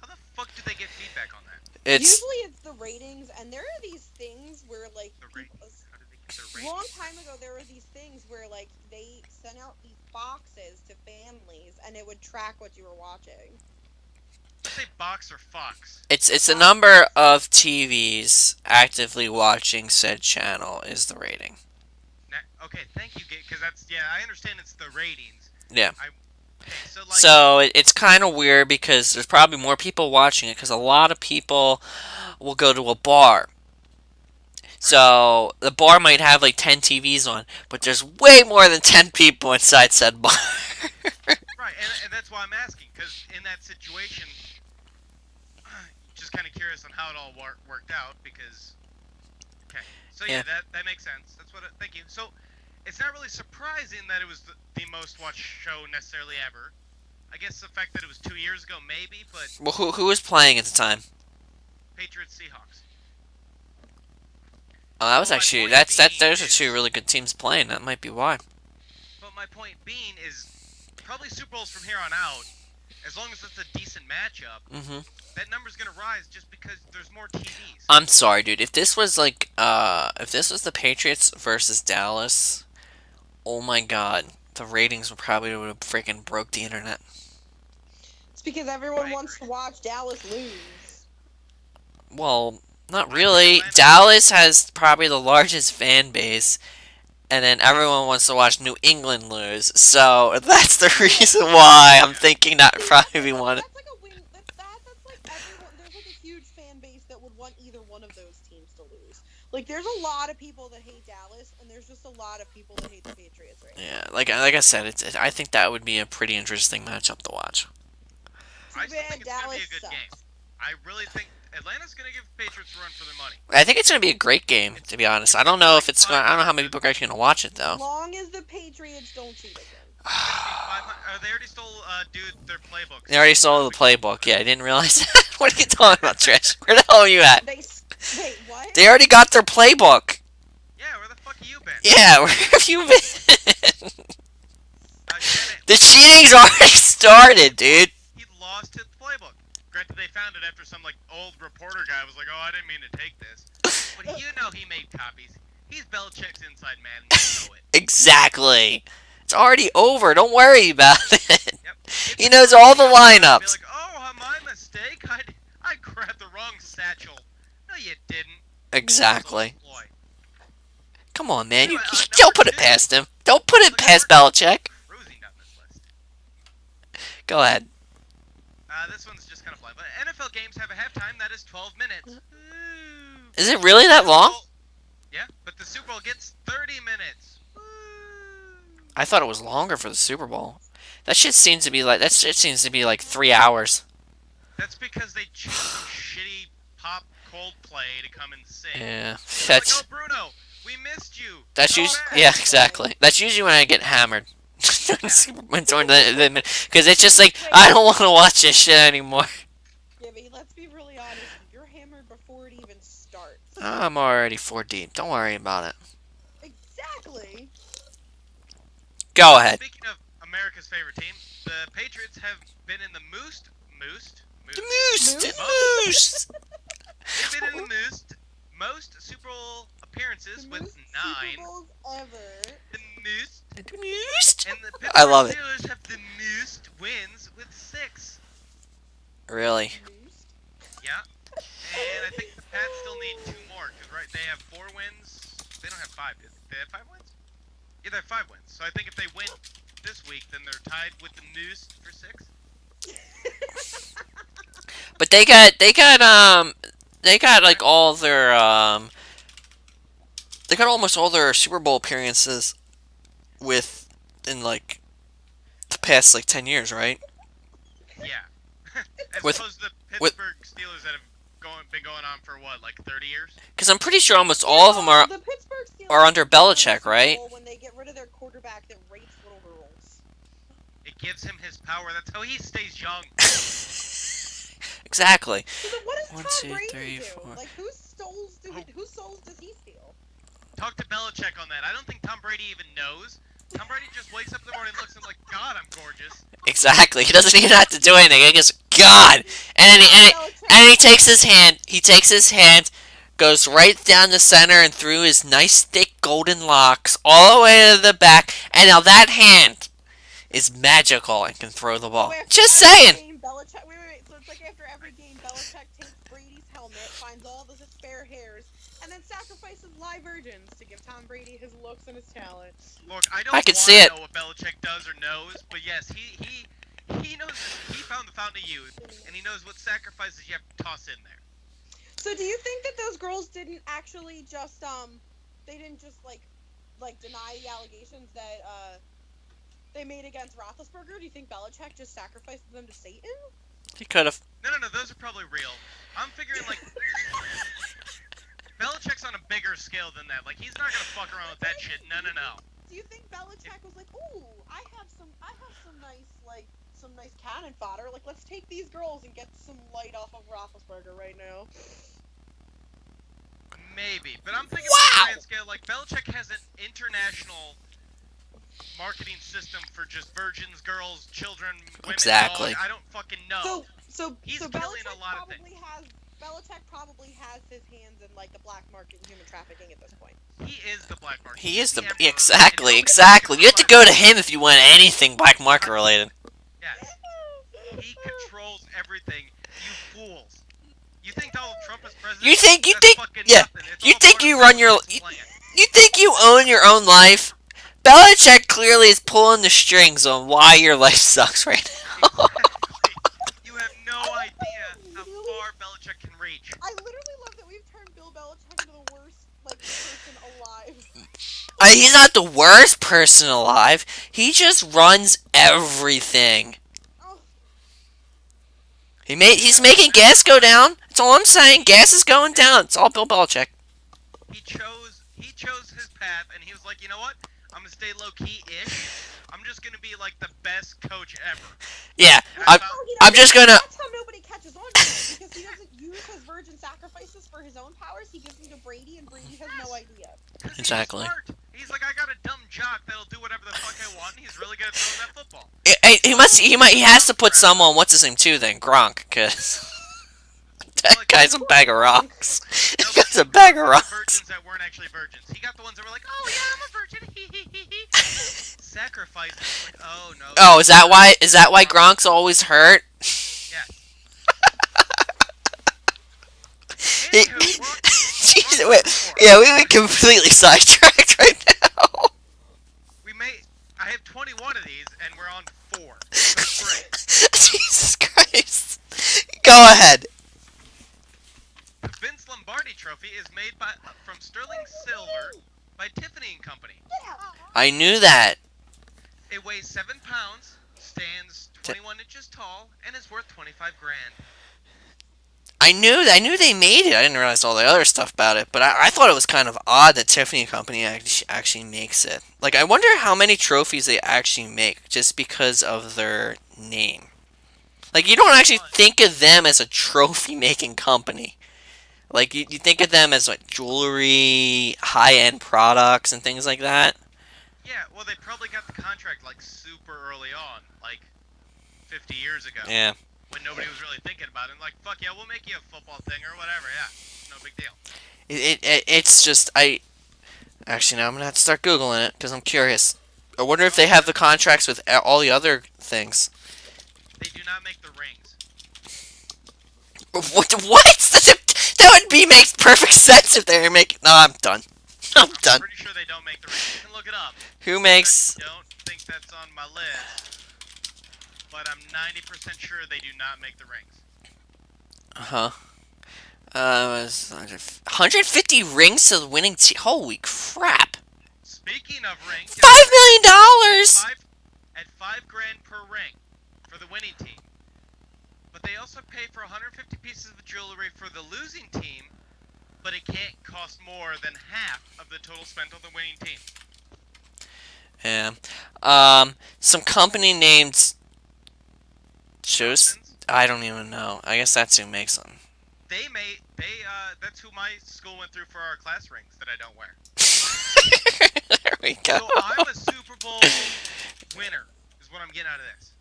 the fuck do they get feedback on that? Usually it's the ratings, and there are these things where, like, The ratings. How do they get their long ratings? time ago there were these things where, like, they sent out these boxes to families, and it would track what you were watching. Let's say box or fox. It's a number of TVs actively watching said channel is the rating. Okay, thank you, because I understand it's the ratings. Yeah. Okay, so like. So it's kind of weird because there's probably more people watching it because a lot of people will go to a bar. So the bar might have like 10 TVs on, but there's way more than 10 people inside said bar. Right, and that's why I'm asking, because in that situation, just kind of curious on how it all worked out, because... Okay, so yeah, that makes sense. That's what thank you. So, it's not really surprising that it was the most watched show necessarily ever. I guess the fact that it was 2 years ago, maybe, but... Well, who was playing at the time? Patriots, Seahawks. Oh, that was Well, my actually... point Those are is- two really good teams playing. That might be why. But my point being is, probably Super Bowls from here on out, as long as it's a decent matchup, Mm-hmm. that number's gonna rise just because there's more TVs. I'm sorry, dude. If this was like, if this was the Patriots versus Dallas, oh my god, the ratings would probably would have freaking broke the internet. It's because everyone wants to watch Dallas lose. Well, not really. Dallas has probably the largest fan base, and then everyone wants to watch New England lose. So that's the reason why I'm thinking that probably one. That's like a win. That's like everyone. There's like a huge fan base that would want either one of those teams to lose. Like, there's a lot of people that hate Dallas, and there's just a lot of people that hate the Patriots right now. Yeah, like I said, I think that would be a pretty interesting matchup to watch. I still think it's gonna be Dallas a good sucks. game. I really think Atlanta's gonna give the Patriots a run for their money. I think it's gonna be a great game, to be honest. I don't know if it's going. I don't know how many people are actually gonna watch it though. As long as the Patriots don't cheat again. They already stole their playbook. They already sold the playbook. Yeah, I didn't realize that. What are you talking about, Trish? Where the hell are you at? Wait, what? They already got their playbook. Yeah, where the fuck have you been? Yeah, where have you been? Janet, The cheating's already started, dude. he lost his playbook. Granted, they found it after some old reporter guy was like, "Oh, I didn't mean to take this," but you know he made copies. He's Belichick's inside man. You know it. Exactly. It's already over. Don't worry about it. Yep. He knows all the Be lineups. like, "Oh, my mistake. I grabbed the wrong satchel." No, you didn't. Exactly. Little ploy. Come on, man. You Anyway, don't put it number two. past him. Don't put it Look, past number Belichick. Cruising down this list. Go ahead. this one's just kind of blind. But NFL games have a halftime that is 12 minutes. Ooh. Is it really that Super long? Bowl- Yeah, but the Super Bowl gets 30 minutes. Ooh. I thought it was longer for the Super Bowl. That shit seems to be like 3 hours. That's because they choose some shitty pop Coldplay to come and sing. Yeah, They're that's like, oh, Bruno, we missed you. that's Come usually back." yeah, exactly. That's usually when I get hammered. During the because it's just like I don't want to watch this shit anymore. Gibby, let's be really honest. You're hammered before it even starts. I'm already 4 deep. Don't worry about it. Exactly. Go ahead. Speaking of America's favorite team, the Patriots have been in the most. The moose. They've been in the most Super Bowl appearances The with most 9. Super Bowls ever. The most. The moose. And the Pittsburgh I love it. Steelers have the most wins with 6. Really? Moose. Yeah. And I think the Pats still need 2 more because right they have 4 wins. They don't have 5. Do they have 5 wins? Yeah, they have 5 wins. So I think if they win this week, then they're tied with the Moose for 6. But they got like all their they got almost all their Super Bowl appearances in like the past like 10 years, right? Yeah. As With- opposed to the with- Pittsburgh Steelers that have been going on for what, like 30 years? Because I'm pretty sure almost all of them are. The Pittsburgh Steelers are under win the Belichick, Super right? Bowl when they get rid of their quarterback that rapes little girls. It gives him his power. That's how he stays young. Exactly. So then what does 1, Tom 2, Brady 3, do? 4. Like whose souls does he steal? Talk to Belichick on that. I don't think Tom Brady even knows. Tom Brady just wakes up in the morning and looks and like, God, I'm gorgeous. Exactly. He doesn't even have to do anything. He goes, God, and he takes his hand. He takes his hand, goes right down the center and through his nice thick golden locks all the way to the back. And now that hand is magical and can throw the ball. So after Just every saying. game, Belichick, wait. So it's like after every game, Belichick takes Brady's helmet, finds all the spare hairs, and then sacrifices live virgins to give Tom Brady his looks and his talent. Look, I don't I can want see to it. know what Belichick does or knows, but yes, he knows. He found the fountain of youth, and he knows what sacrifices you have to toss in there. So do you think that those girls didn't actually just they didn't just like deny the allegations that they made against Roethlisberger? Do you think Belichick just sacrificed them to Satan? He could have. No, those are probably real. I'm figuring like Belichick's on a bigger scale than that. Like he's not gonna fuck around with that shit. No. Do you think Belichick was like, "Ooh, I have some nice cannon fodder. Like, let's take these girls and get some light off of Roethlisberger right now." Maybe, but I'm thinking Wow! on a grand scale. Like Belichick has an international marketing system for just virgins, girls, children, women. Exactly. Dogs. I don't fucking know. So He's so killing Belichick a lot of probably has his hands in like the black market and human trafficking at this point. He is the black market. He is the emperor, exactly. and You have to go to him if you want anything black market related. Yes. He controls everything. You fools. You think Donald Trump is president? You think That's fucking yeah. nothing. It's You all think part you of run the your plan. you think you own your own life? Belichick clearly is pulling the strings on why your life sucks right now. Exactly. You have no idea how far Belichick can reach. I literally love that we've turned Bill Belichick into the worst person alive. He's not the worst person alive. He just runs everything. Oh, He's making gas go down. That's all I'm saying. Gas is going down. It's all Bill Belichick. He chose his path, and he was like, you know what? I'm gonna stay low key ish. I'm just gonna be like the best coach ever. Yeah, And I I'm, found- I'm just gonna. That's how nobody catches on to it, because he doesn't use his virgin sacrifices for his own powers. He gives them to Brady, and Brady has no idea. 'cause he's Exactly. smart. He's like, I got a dumb jock that'll do whatever the fuck I want, and he's really good at throwing that football. He has to put someone. What's his name too? Then Gronk, cause that guy's a bag of rocks. That guy's a bag of rocks. Virgins that weren't actually virgins. He got the ones that were like, oh yeah, I'm a virgin. Sacrifices. Like, oh no. Oh, is that why Gronk's always hurt? Yeah. He- Anywho, we're on- Jeez, we went completely sidetracked right now. I have 21 of these, and we're on 4. That's great. Jesus Christ. Go ahead. The Vince Lombardi Trophy is made from sterling silver by Tiffany and Company. I knew that. It weighs 7 pounds, stands 21 inches tall, and is worth 25 grand. I knew they made it. I didn't realize all the other stuff about it, but I thought it was kind of odd that Tiffany and Company actually makes it. Like, I wonder how many trophies they actually make just because of their name. Like, you don't actually think of them as a trophy-making company. Like, you think of them as, like, jewelry, high-end products, and things like that. Yeah, well, they probably got the contract, like, super early on, like 50 years ago. Yeah. When nobody was really thinking about it. Like, fuck yeah, we'll make you a football thing or whatever, yeah. No big deal. It's just, Actually, now I'm going to have to start Googling it, because I'm curious. I wonder if they have the contracts with all the other things. They do not make the rings. What? That would makes perfect sense if they were making... No, I'm done. I'm done. I'm pretty sure they don't make the rings. You can look it up. Who makes... I don't think that's on my list. But I'm 90% sure they do not make the rings. Uh-huh. 150 rings to the winning team. Holy crap. Speaking of rings... $5 million! At $5,000 per ring for the winning team. But they also pay for 150 pieces of jewelry for the losing team, but it can't cost more than half of the total spent on the winning team. Yeah. Some company named... I don't even know. I guess that's who makes them. That's who my school went through for our class rings that I don't wear. There we go. So I'm a Super Bowl winner, is what I'm getting out of this.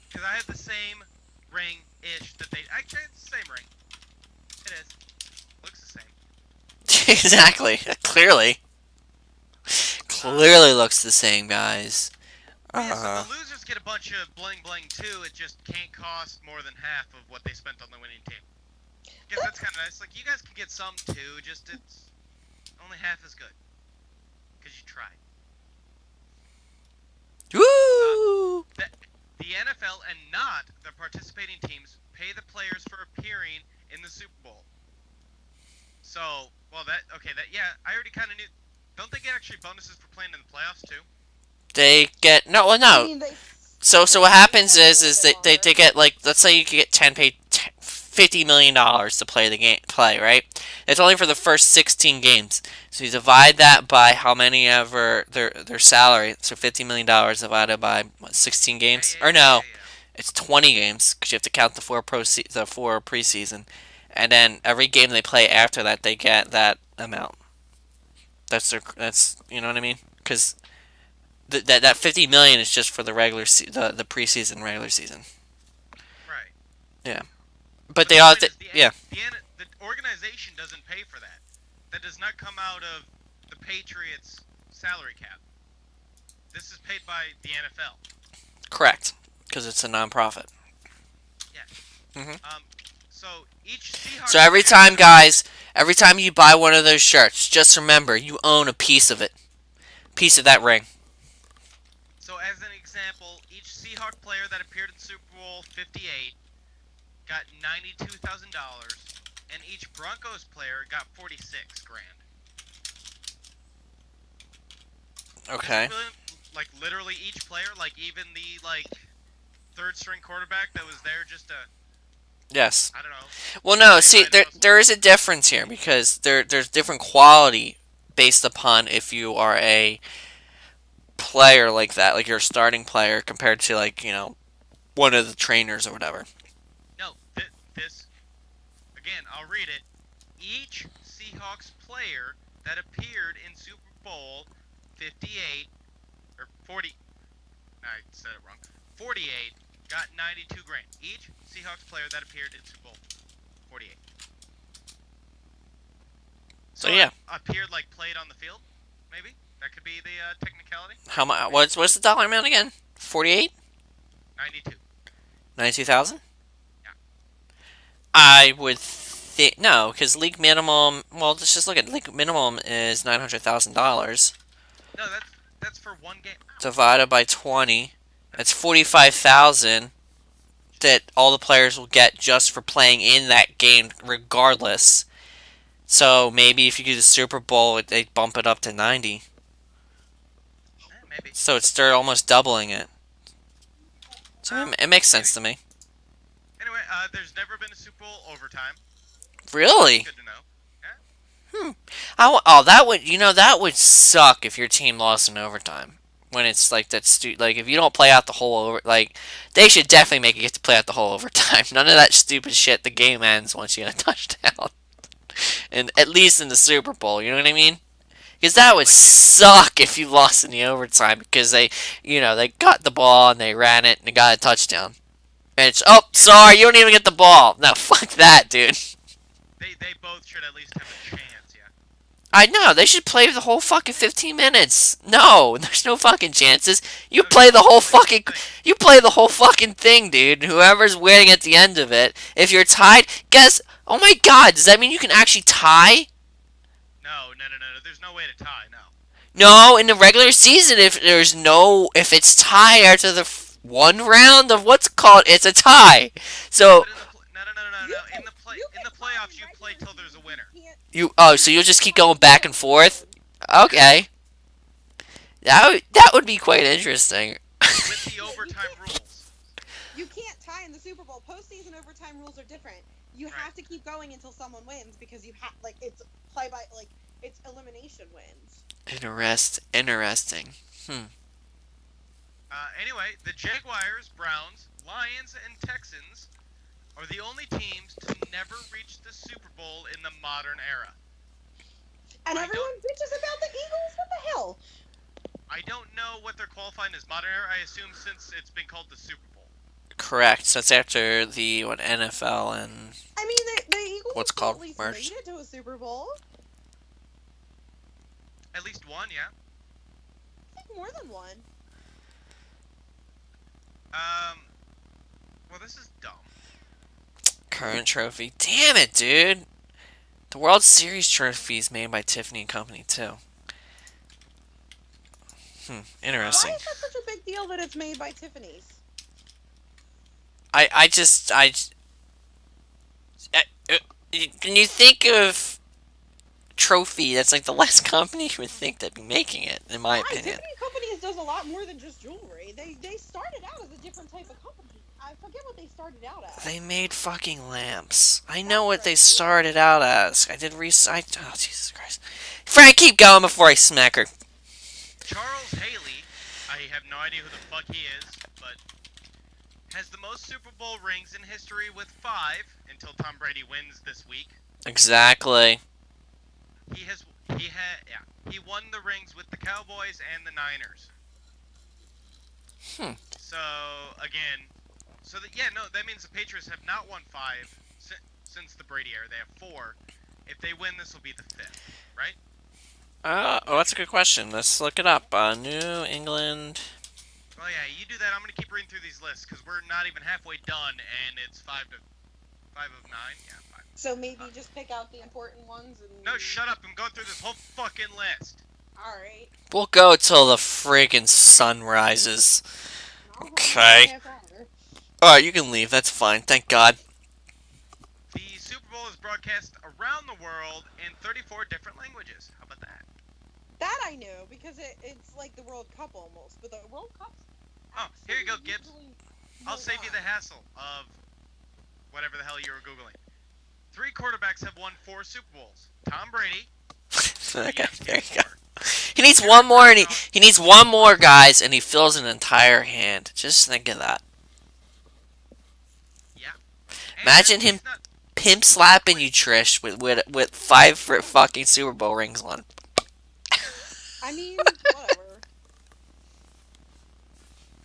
Because I have the same ring-ish that they... Actually, it's the same ring. It is. Looks the same. Exactly. Clearly. Clearly looks the same, guys. Yeah, so the losers get a bunch of bling-bling too. It just can't cost more than half of what they spent on the winning team. Guess that's kind of nice. Like, you guys can get some too, just it's only half as good. Because you tried. Woo! The NFL and not the participating teams pay the players for appearing in the Super Bowl. So, well, yeah, I already kind of knew. Don't they get actually bonuses for playing in the playoffs too? They get no. I mean, So what happens is they get, like, let's say you get $50 million to play the game, right? It's only for the first 16 games. So you divide that by how many ever their salary. So $50 million divided by what, 16 games? Or no, it's 20 games because you have to count the four preseason, and then every game they play after that they get that amount. That's you know what I mean? Because that 50 million is just for the the preseason regular season. Right. Yeah. But they all The yeah. The organization doesn't pay for that. That does not come out of the Patriots' salary cap. This is paid by the NFL. Correct, because it's a non-profit. Yeah. Mhm. So each Seahawks. So every time, guys, every time you buy one of those shirts, just remember you own a piece of it, piece of that ring. So as an example, each Seahawk player that appeared in Super Bowl 58 got $92,000, and each Broncos player got 46 grand. Okay. Like literally each player, like even the third string quarterback that was there just to. Yes. I don't know. Well, no. See, there is a difference here because there's different quality based upon if you are a player like that, like you're a starting player, compared to, like, one of the trainers or whatever. No, this again. I'll read it. Each Seahawks player that appeared in Super Bowl 58 or 40. I said it wrong. 48 got 92 grand. Each Seahawks player that appeared in Super Bowl 48. So yeah, appeared, like, played on the field. Maybe that could be the technicality. how much? What's the dollar amount again? 48. 92. 92,000. Yeah. I would think no, because league minimum. Well, let's just look at league minimum is $900,000 No, that's for one game. divided by 20. That's 45,000 that all the players will get just for playing in that game, regardless. So maybe if you do the Super Bowl, they bump it up to 90. Maybe. So they're almost doubling it. So it makes sense to me. Anyway, there's never been a Super Bowl overtime. Really? Good to know. That would suck if your team lost in overtime. When it's like that, like if you don't play out the whole they should definitely make it get to play out the whole overtime. None of that stupid shit. The game ends once you get a touchdown, and at least in the Super Bowl, you know what I mean? Because that would suck if you lost in the overtime because they got the ball and they ran it and they got a touchdown, and it's sorry, you don't even get the ball. No, fuck that, dude. They both should at least have a chance. I know, they should play the whole fucking 15 minutes. No, there's no fucking chances. You play the whole fucking thing, dude. Whoever's winning at the end of it. If you're tied, oh my god, does that mean you can actually tie? No. There's no way to tie, no. No, in the regular season, if it's tie after the one round of what's called, it's a tie. So No. In the playoffs, you play till there's a winner. so you'll just keep going back and forth? Okay. That would be quite interesting. With the overtime rules. You can't tie in the Super Bowl. Postseason overtime rules are different. You have to keep going until someone wins because it's it's elimination wins. Interesting. Anyway, the Jaguars, Browns, Lions, and Texans are the only teams to never reach the Super Bowl in the modern era. And everyone bitches about the Eagles? What the hell? I don't know what they're qualifying as modern era. I assume since it's been called the Super Bowl. Correct. So it's after the NFL and I mean, the Eagles what's called at least merged. made it to a Super Bowl. At least one, yeah. I think more than one. Well, this is dumb. Current trophy. Damn it, dude. The World Series trophy is made by Tiffany & Company, too. Interesting. Why is that such a big deal that it's made by Tiffany's? When you think of trophy, that's like the last company you would think that'd be making it, in my opinion. Tiffany Companies does a lot more than just jewelry. They started out as a different type of company. I forget what they started out as. They made fucking lamps. I know what they started out as. I did recite. Oh, Jesus Christ. Frank, keep going before I smack her. Charles Haley, I have no idea who the fuck he is, but has the most Super Bowl rings in history with 5 until Tom Brady wins this week. Exactly. He won the rings with the Cowboys and the Niners. So again, that means the Patriots have not won 5 since the Brady era. They have 4. If they win, this will be the 5th, right? That's a good question. Let's look it up. New England. Oh yeah, you do that. I'm gonna keep reading through these lists because we're not even halfway done, and it's 5 of 9. Yeah, 5. So maybe just pick out the important ones and... No, shut up! I'm going through this whole fucking list. Alright. We'll go till the friggin' sun rises. Okay. Alright, you can leave. That's fine. Thank God. The Super Bowl is broadcast around the world in 34 different languages. How about that? That I knew, because it's like the World Cup almost. But the World Cup's... Oh, here you go, Gibbs. I'll save you the hassle of whatever the hell you were Googling. 3 quarterbacks have won 4 Super Bowls. Tom Brady. Okay, there you go. He needs one more, and he needs one more, guys, and he fills an entire hand. Just think of that. Yeah. Imagine him pimp slapping you, Trish, with 5 fucking Super Bowl rings on. I mean, whatever.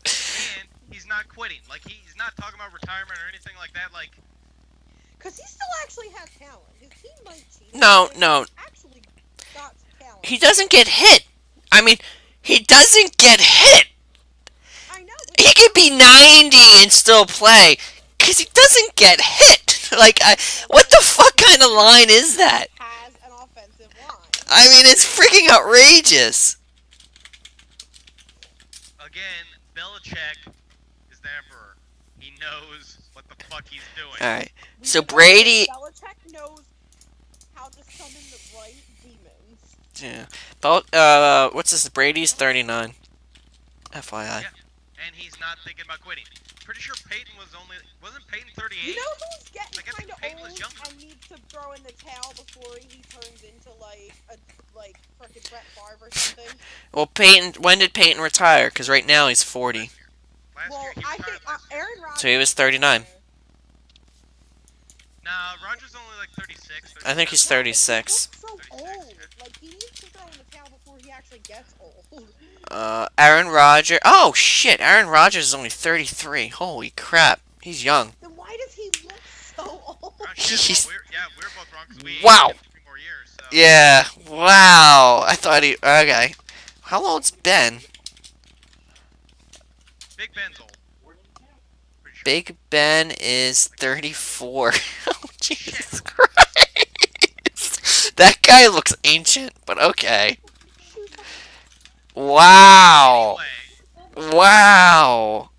And he's not quitting. Like, he's not talking about retirement or anything like that. Like, because he still actually has talent. His team might cheat. No. He's actually got talent. He doesn't get hit. I mean, he doesn't get hit. I know. He could be 90 and still play, because he doesn't get hit. Like, what the fuck kind of line is that? Has an offensive line. I mean, it's freaking outrageous. again, Belichick is the emperor. He knows the fuck he's doing. All right. We So just gotta say Brady. Belichick knows how to summon the right demons. Yeah. What's this? Brady's 39. FYI. Yeah. And he's not thinking about quitting. Pretty sure Peyton wasn't Peyton 38? You know who's getting Like, I think kind of Peyton was old younger. and needs to throw in the towel before he turns into like a frickin' Brett Favre or something? Well, Peyton. When did Peyton retire? Because right now he's 40. Last Well, year. He I retired think last year. Aaron Rodgers. So he was 39. Nah, Rogers only like 36. I think he's 37. 36. He looks so 36, old. yeah. Like he needs to throw in the towel before he actually gets old. Aaron Rodgers. Oh shit! Aaron Rodgers is only 33. Holy crap! He's young. Then why does he look so old? Oh, shit, well, we're both wrong because we Wow. have 3 more years. So. Yeah. Wow. I thought he. Okay. How old's Ben? Big Ben's old. Pretty sure. Big Ben is 34. Oh Jesus Christ! That guy looks ancient, but okay. Wow. Anyway, Wow.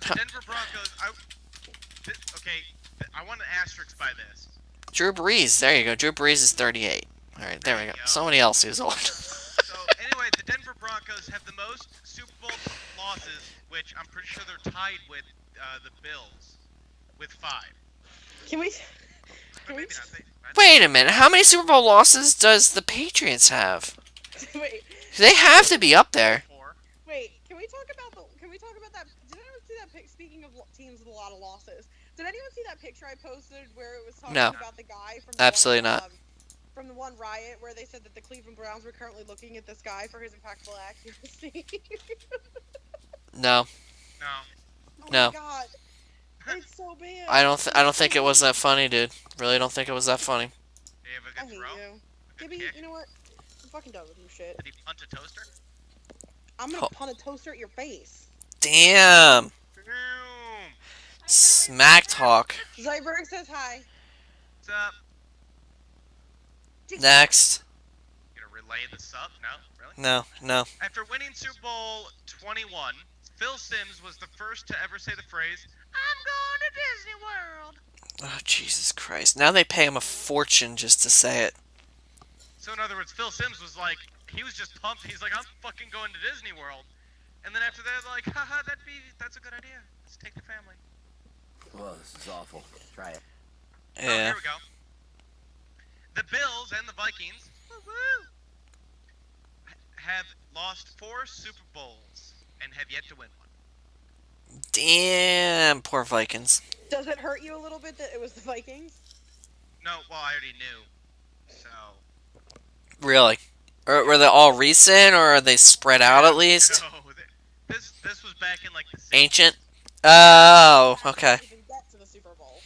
the Denver Broncos. I want an asterisk by this. Drew Brees. There you go. Drew Brees is 38. All right, there we go. Somebody else who's old. So anyway, the Denver Broncos have the most Super Bowl losses, which I'm pretty sure they're tied with the Bills, with 5. Can we? But maybe not. Wait a minute. How many Super Bowl losses does the Patriots have? Wait. They have to be up there. 4. Wait, can we talk about that? Did anyone see that pic? Speaking of teams with a lot of losses, did anyone see that picture I posted where it was talking No. about the guy from the Absolutely one, not. From the one riot where they said that the Cleveland Browns were currently looking at this guy for his impeccable accuracy. No. No. Oh No. my god, it's so bad. I don't think it was that funny, dude. Really don't think it was that funny. Did he have a I good hate throw? you, A good Gibby. kick? You know what? I'm fucking done with you shit. Did he punt a toaster? I'm Oh. gonna punt a toaster at your face. Damn. Boom. Smack talk. Zyberg says hi. What's up? Next. You gonna relay the sub? No, really? No. After winning Super Bowl 21, Phil Simms was the first to ever say the phrase, "I'm going to Disney World." Oh, Jesus Christ. Now they pay him a fortune just to say it. So in other words, Phil Simms was like, he was just pumped. He's like, "I'm fucking going to Disney World." And then after that, like, haha, that's a good idea. Let's take the family. Whoa, this is awful. Try it. Oh, Yeah. here we go. The Bills and the Vikings woo-woo, have lost 4 Super Bowls and have yet to win one. Damn, poor Vikings. Does it hurt you a little bit that it was the Vikings? No, well, I already knew. So. Really? Or were they all recent, or are they spread out at least? No, this was back in like the 60s. Ancient? Oh, okay. Even get to the Super Bowl.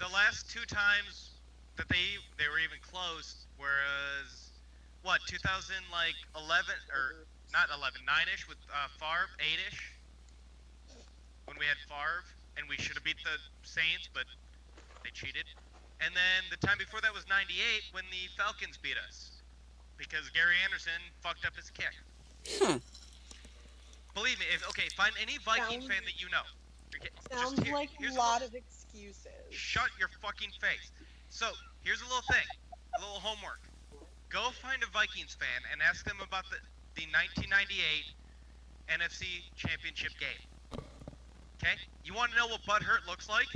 The last 2 times that they were even close was what 2011 or not 11 9ish with Favre 8ish when we had Favre and we should have beat the Saints but they cheated, and then the time before that was 98 when the Falcons beat us because Gary Anderson fucked up his kick. Believe me, find any Viking fan that you know. Sounds like a lot of excuses. Shut your fucking face. So, here's a little thing. A little homework. Go find a Vikings fan and ask them about the 1998 NFC Championship game. Okay? You want to know what butthurt looks like?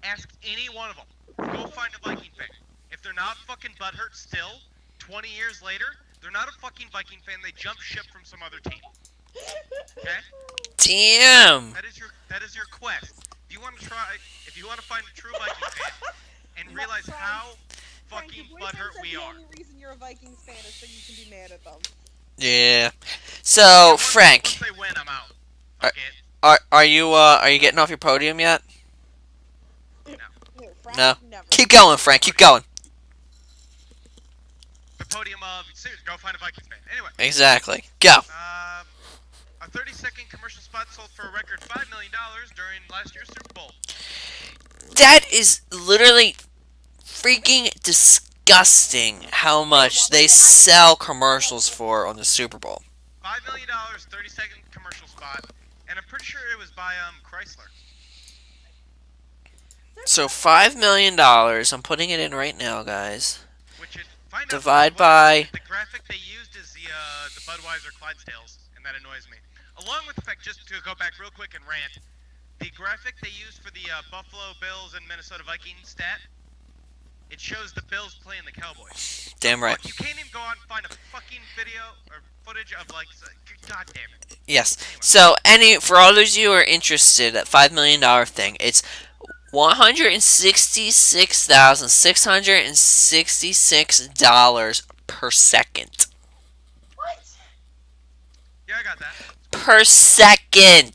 Ask any one of them. Go find a Viking fan. If they're not fucking butthurt still, 20 years later, they're not a fucking Viking fan. They jump ship from some other team. Okay? Damn. That is your quest. If you want to find a true Viking fan and realize how fucking butthurt we The are. only reason you're a Vikings fan is so you can be mad at them. Yeah. So, Frank, Once they win, I'm out. Are- Okay. are you getting off your podium yet? No, Frank, No. Never. Keep going, Frank. Keep going. The podium of seriously, go find a Vikings fan. Anyway, Exactly. Go. a 30-second commercial spot sold for a record $5 million during last year's Super Bowl. That is literally freaking disgusting how much they sell commercials for on the Super Bowl. $5 million, 30-second commercial spot, and I'm pretty sure it was by Chrysler. So $5 million. I'm putting it in right now, guys. Which it find out Divide what by. the graphic they used is the Budweiser Clydesdales, and that annoys me. Along with the fact, just to go back real quick and rant, the graphic they used for the Buffalo Bills and Minnesota Vikings stat, it shows the Bills playing the Cowboys. Damn right. Fuck, you can't even go out and find a fucking video or footage of like, god damn it. Yes. Anyway. So for all those of you who are interested, that $5 million thing, it's $166,666 per second. What? Yeah, I got that. Per second.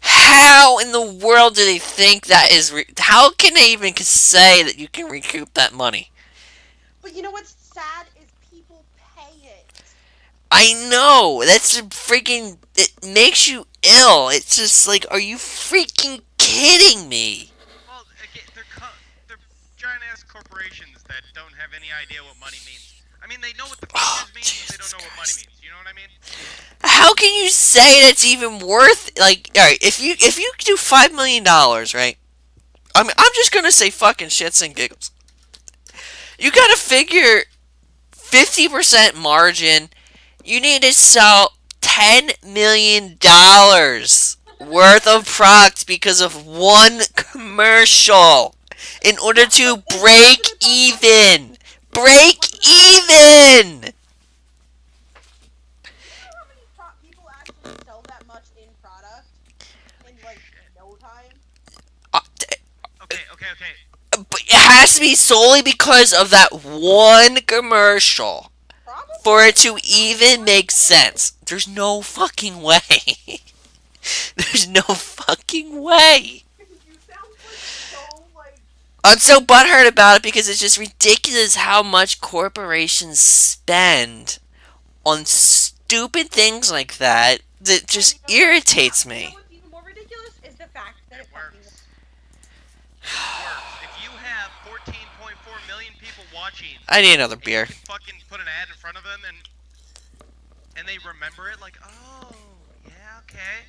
How in the world do they think that is? How can they even say that you can recoup that money? But you know what's sad is people pay it. I know. That's freaking. It makes you ill. It's just like, are you freaking kidding me? Well, again, they're giant-ass corporations that don't have any idea what money means. I mean, they know what the features mean, but they don't know what money means. You know what I mean? How can you say that's even worth? Like, all right, if you do $5 million, right? I mean, I'm just gonna say fucking shits and giggles. You gotta figure 50% margin. You need to sell $10 million worth of product because of one commercial in order to break even. Break even. People actually sell that much in product in like no time? Okay. But it has to be solely because of that one commercial Probably. for it to even make sense. There's no fucking way. There's no fucking way. You sound like so like. I'm so butthurt about it because it's just ridiculous how much corporations spend on stupid things like that. That just irritates You know me. what's even more ridiculous is the fact that It it fucking works. It works. If you have 14.4 million people watching, I need another and beer. you can fucking put an ad in front of them and they remember it, like, oh, yeah, okay.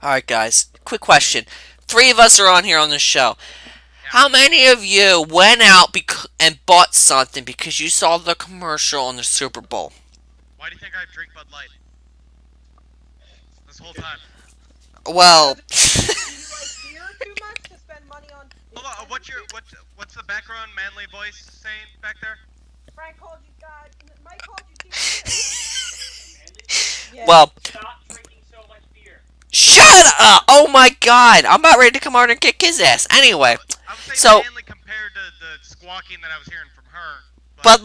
Alright, guys. Quick question. 3 of us are on here on the show. How many of you went out and bought something because you saw the commercial on the Super Bowl? Why do you think I drink Bud Light? This whole time. Well, Do you like beer too much to spend money on? Hold on, what's the background manly voice saying back there? Frank called you God. Mike called you cheap. Yeah. well, Stop drinking so much beer. shut up! Oh my god, I'm about ready to come out and kick his ass. Anyway, I would say So- manly compared to the squawking that I was hearing from her. Bud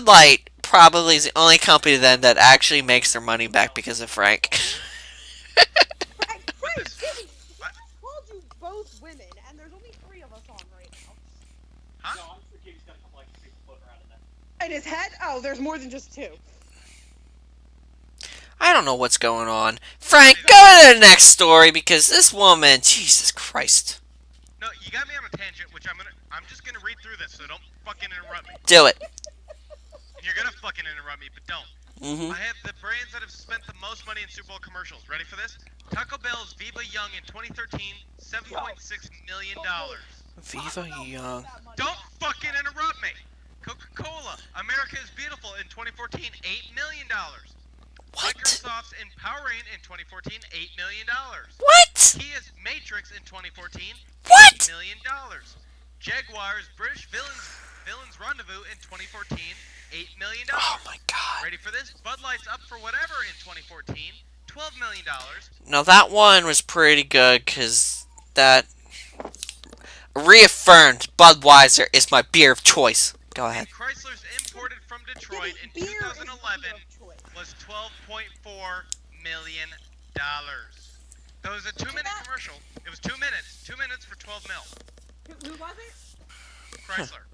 Light probably is the only company then that actually makes their money back because of Frank. Frank, this- Gibby, he what? just called you both women, and there's only 3 of us on right now. Huh? No, I'm sure Gibby's got a couple extra people floating around in there. In his head? Oh, there's more than just 2. I don't know what's going on. Frank, go to the next story because this woman, Jesus Christ. No, you got me on a tangent, which I'm just gonna read through this, so don't fucking interrupt me. Do it. And you're gonna fucking interrupt me, but don't. Mm-hmm. I have the brands that have spent the most money in Super Bowl commercials. Ready for this? Taco Bell's Viva Young in 2013, $7.6 million. Viva Young. Don't fucking interrupt me. Coca-Cola, America is Beautiful in 2014, $8 million. What? Microsoft's Empowering in 2014, $8 million. What? Kia's Matrix in 2014, What? $8 million. Jaguar's British Villains Rendezvous in 2014, $8 million. Oh my god. Ready for this? Bud Light's Up for Whatever in 2014, $12 million. Now that one was pretty good because that reaffirmed Budweiser is my beer of choice. Go ahead. And Chrysler's imported from Detroit in Beer is the 2011 beer of choice. was $12.4 million. That was a 2-minute commercial. It was 2 minutes. 2 minutes for 12 mil. Who was it? Chrysler.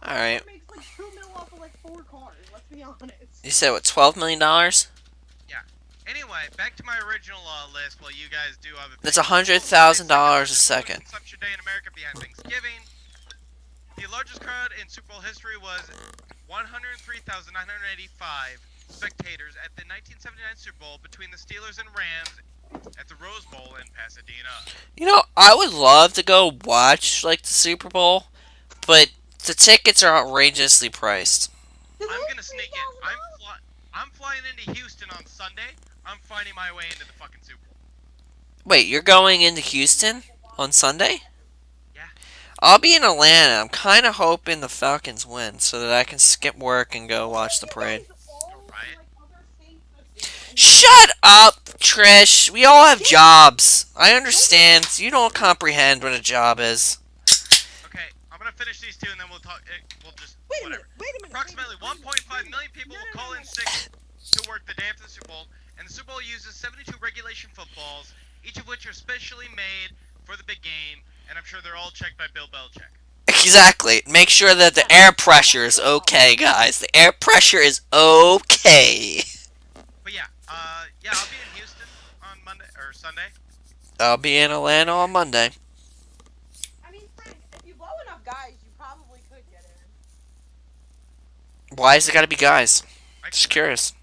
All right. Chrysler makes like 2 mil off of like 4 cars. Let's be honest. You said what? $12 million? Anyway, back to my original list while you guys do other things. That's $100,000 a second. Consumption Day in America behind Thanksgiving. The largest crowd in Super Bowl history was 103,985 spectators at the 1979 Super Bowl between the Steelers and Rams at the Rose Bowl in Pasadena. You know, I would love to go watch like the Super Bowl, but the tickets are outrageously priced. I'm gonna sneak in. I'm flying into Houston on Sunday. I'm finding my way into the fucking Super Bowl. Wait, you're going into Houston on Sunday? Yeah. I'll be in Atlanta. I'm kind of hoping the Falcons win so that I can skip work and go watch the parade. Riot. Shut up, Trish. We all have jobs. I understand. You don't comprehend what a job is. Okay, I'm gonna finish these two and then we'll talk. We'll just Wait a whatever. minute. Wait a minute. Approximately 1.5 million people will call in sick to work the day after the Super Bowl, and the Super Bowl uses 72 regulation footballs, each of which are specially made for the big game, and I'm sure they're all checked by Bill Belichick. Exactly. Make sure that the air pressure is okay, guys. The air pressure is okay. But yeah, I'll be in Houston on Monday or Sunday. I'll be in Atlanta on Monday. I mean, Frank, if you blow enough guys, you probably could get in. Why has it got to be guys? Just curious.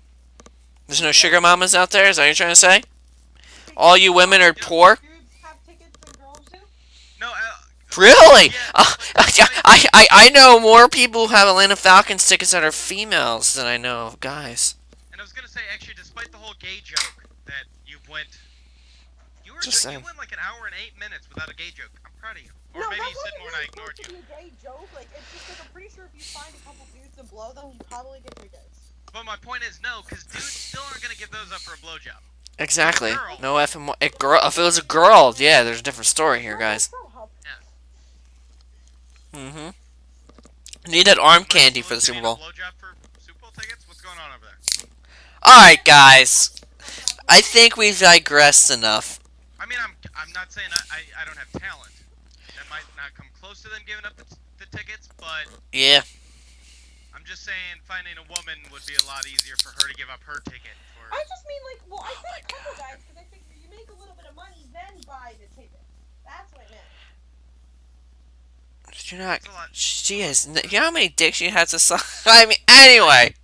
There's no sugar mamas out there? Is that what you're trying to say? All you women are poor? Dudes have tickets and girls do? No, Really? yeah, I know more people who have Atlanta Falcons tickets that are females than I know of guys. and I was gonna say, actually, despite the whole gay joke that you went, you Saying. went like an hour and 8 minutes without a gay joke. I'm proud of you. Or No, maybe that you said wasn't more and I really ignored supposed you. to be a gay joke. Like, it's just like I'm pretty sure if you find a couple dudes and blow them, you probably get tickets. But my point is no, because dudes still aren't gonna give those up for a blowjob. Exactly. Girl. No effing if it was a girl, yeah, there's a different story here, guys. Mm-hmm. Need that arm candy for the Super Bowl. Blowjob for Super Bowl tickets? What's going on over there? Alright, guys. I think we've digressed enough. I mean, I'm not saying I don't have talent. That might not come close to them giving up the tickets, but Yeah. I'm just saying finding a woman would be a lot easier for her to give up her ticket for. I just mean, like, well, I said a couple guys because I figure you make a little bit of money, then buy the ticket. That's what I meant. You're not. That's a lot. She is. You know how many dicks she has to suck? I mean, anyway.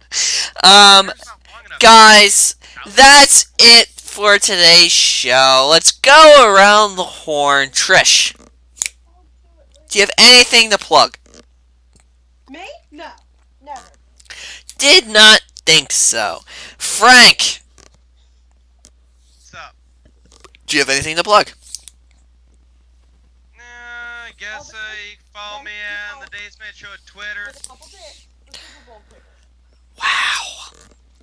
It's not long enough. Guys, that's it for today's show. Let's go around the horn. Trish, do you have anything to plug? Me? No. Never. Did not think so. Frank, What's up? do you have anything to plug? I guess you can follow me on the Dace Man Show at Twitter. With a couple dicks, the Super Bowl ticket. Wow.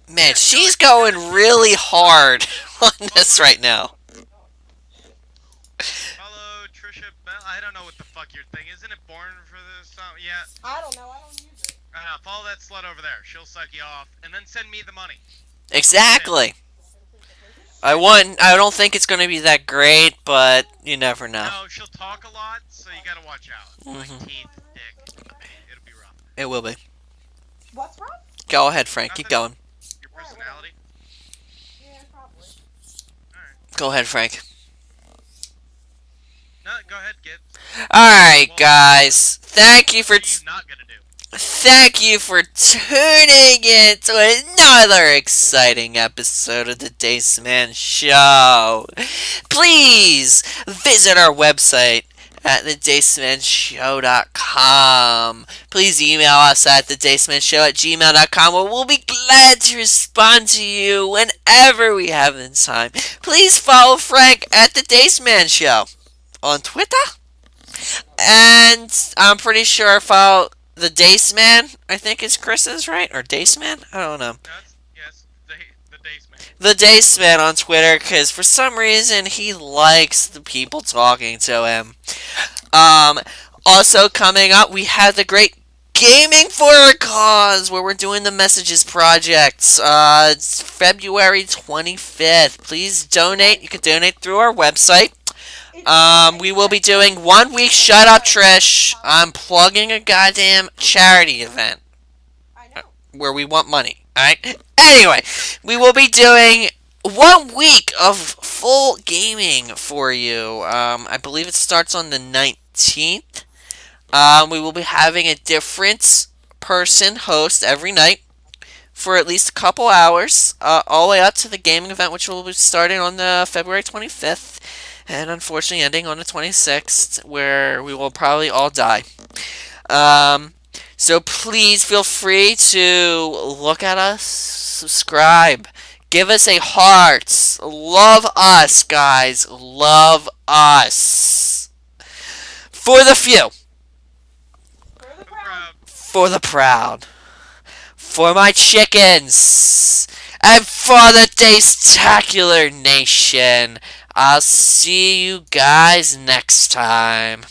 Man, she's going really hard on this right now. Follow Trisha Bell. I don't know what the fuck your thing is. Isn't it born for this song? Yeah. I don't know. I don't use it. Follow that slut over there. She'll suck you off, and then send me the money. Exactly. I don't think it's going to be that great, but you never know. No, she'll talk a lot, so you gotta watch out. Like Mhm. teeth, dick. It'll be rough. It will be. What's wrong? Go ahead, Frank. Keep going. Your personality. Yeah, probably. Alright. Go ahead, Frank. No, go ahead, Gib. Alright, guys. Thank you for... What are you not gonna do? Thank you for tuning in to another exciting episode of the Dace Man Show. Please visit our website at thedacemanshow.com. Please email us at thedacemanshow@gmail.com, where we'll be glad to respond to you whenever we have the time. Please follow Frank at the Dace Man Show on Twitter. And I'm pretty sure follow the Dace Man, I think is Chris's, right? Or Dace Man? I don't know. Yes, the Dace Man. The Dace Man on Twitter, because for some reason he likes the people talking to him. Also coming up, we have the great Gaming for a Cause, where we're doing the Messages Project. It's February 25th. Please donate. You can donate through our website. We will be doing 1 week. Shut up, Trish. I'm plugging a goddamn charity event I know. where we want money. Alright? Anyway, we will be doing 1 week of full gaming for you. I believe it starts on the 19th. We will be having a different person host every night for at least a couple hours, all the way up to the gaming event, which will be starting on the February 25th, and unfortunately ending on the 26th, where we will probably all die. So please feel free to look at us, subscribe, give us a heart, love us, guys, love us. For the few, For the So proud. proud. for the proud, for my chickens, and for the Dace-tacular Nation. I'll see you guys next time.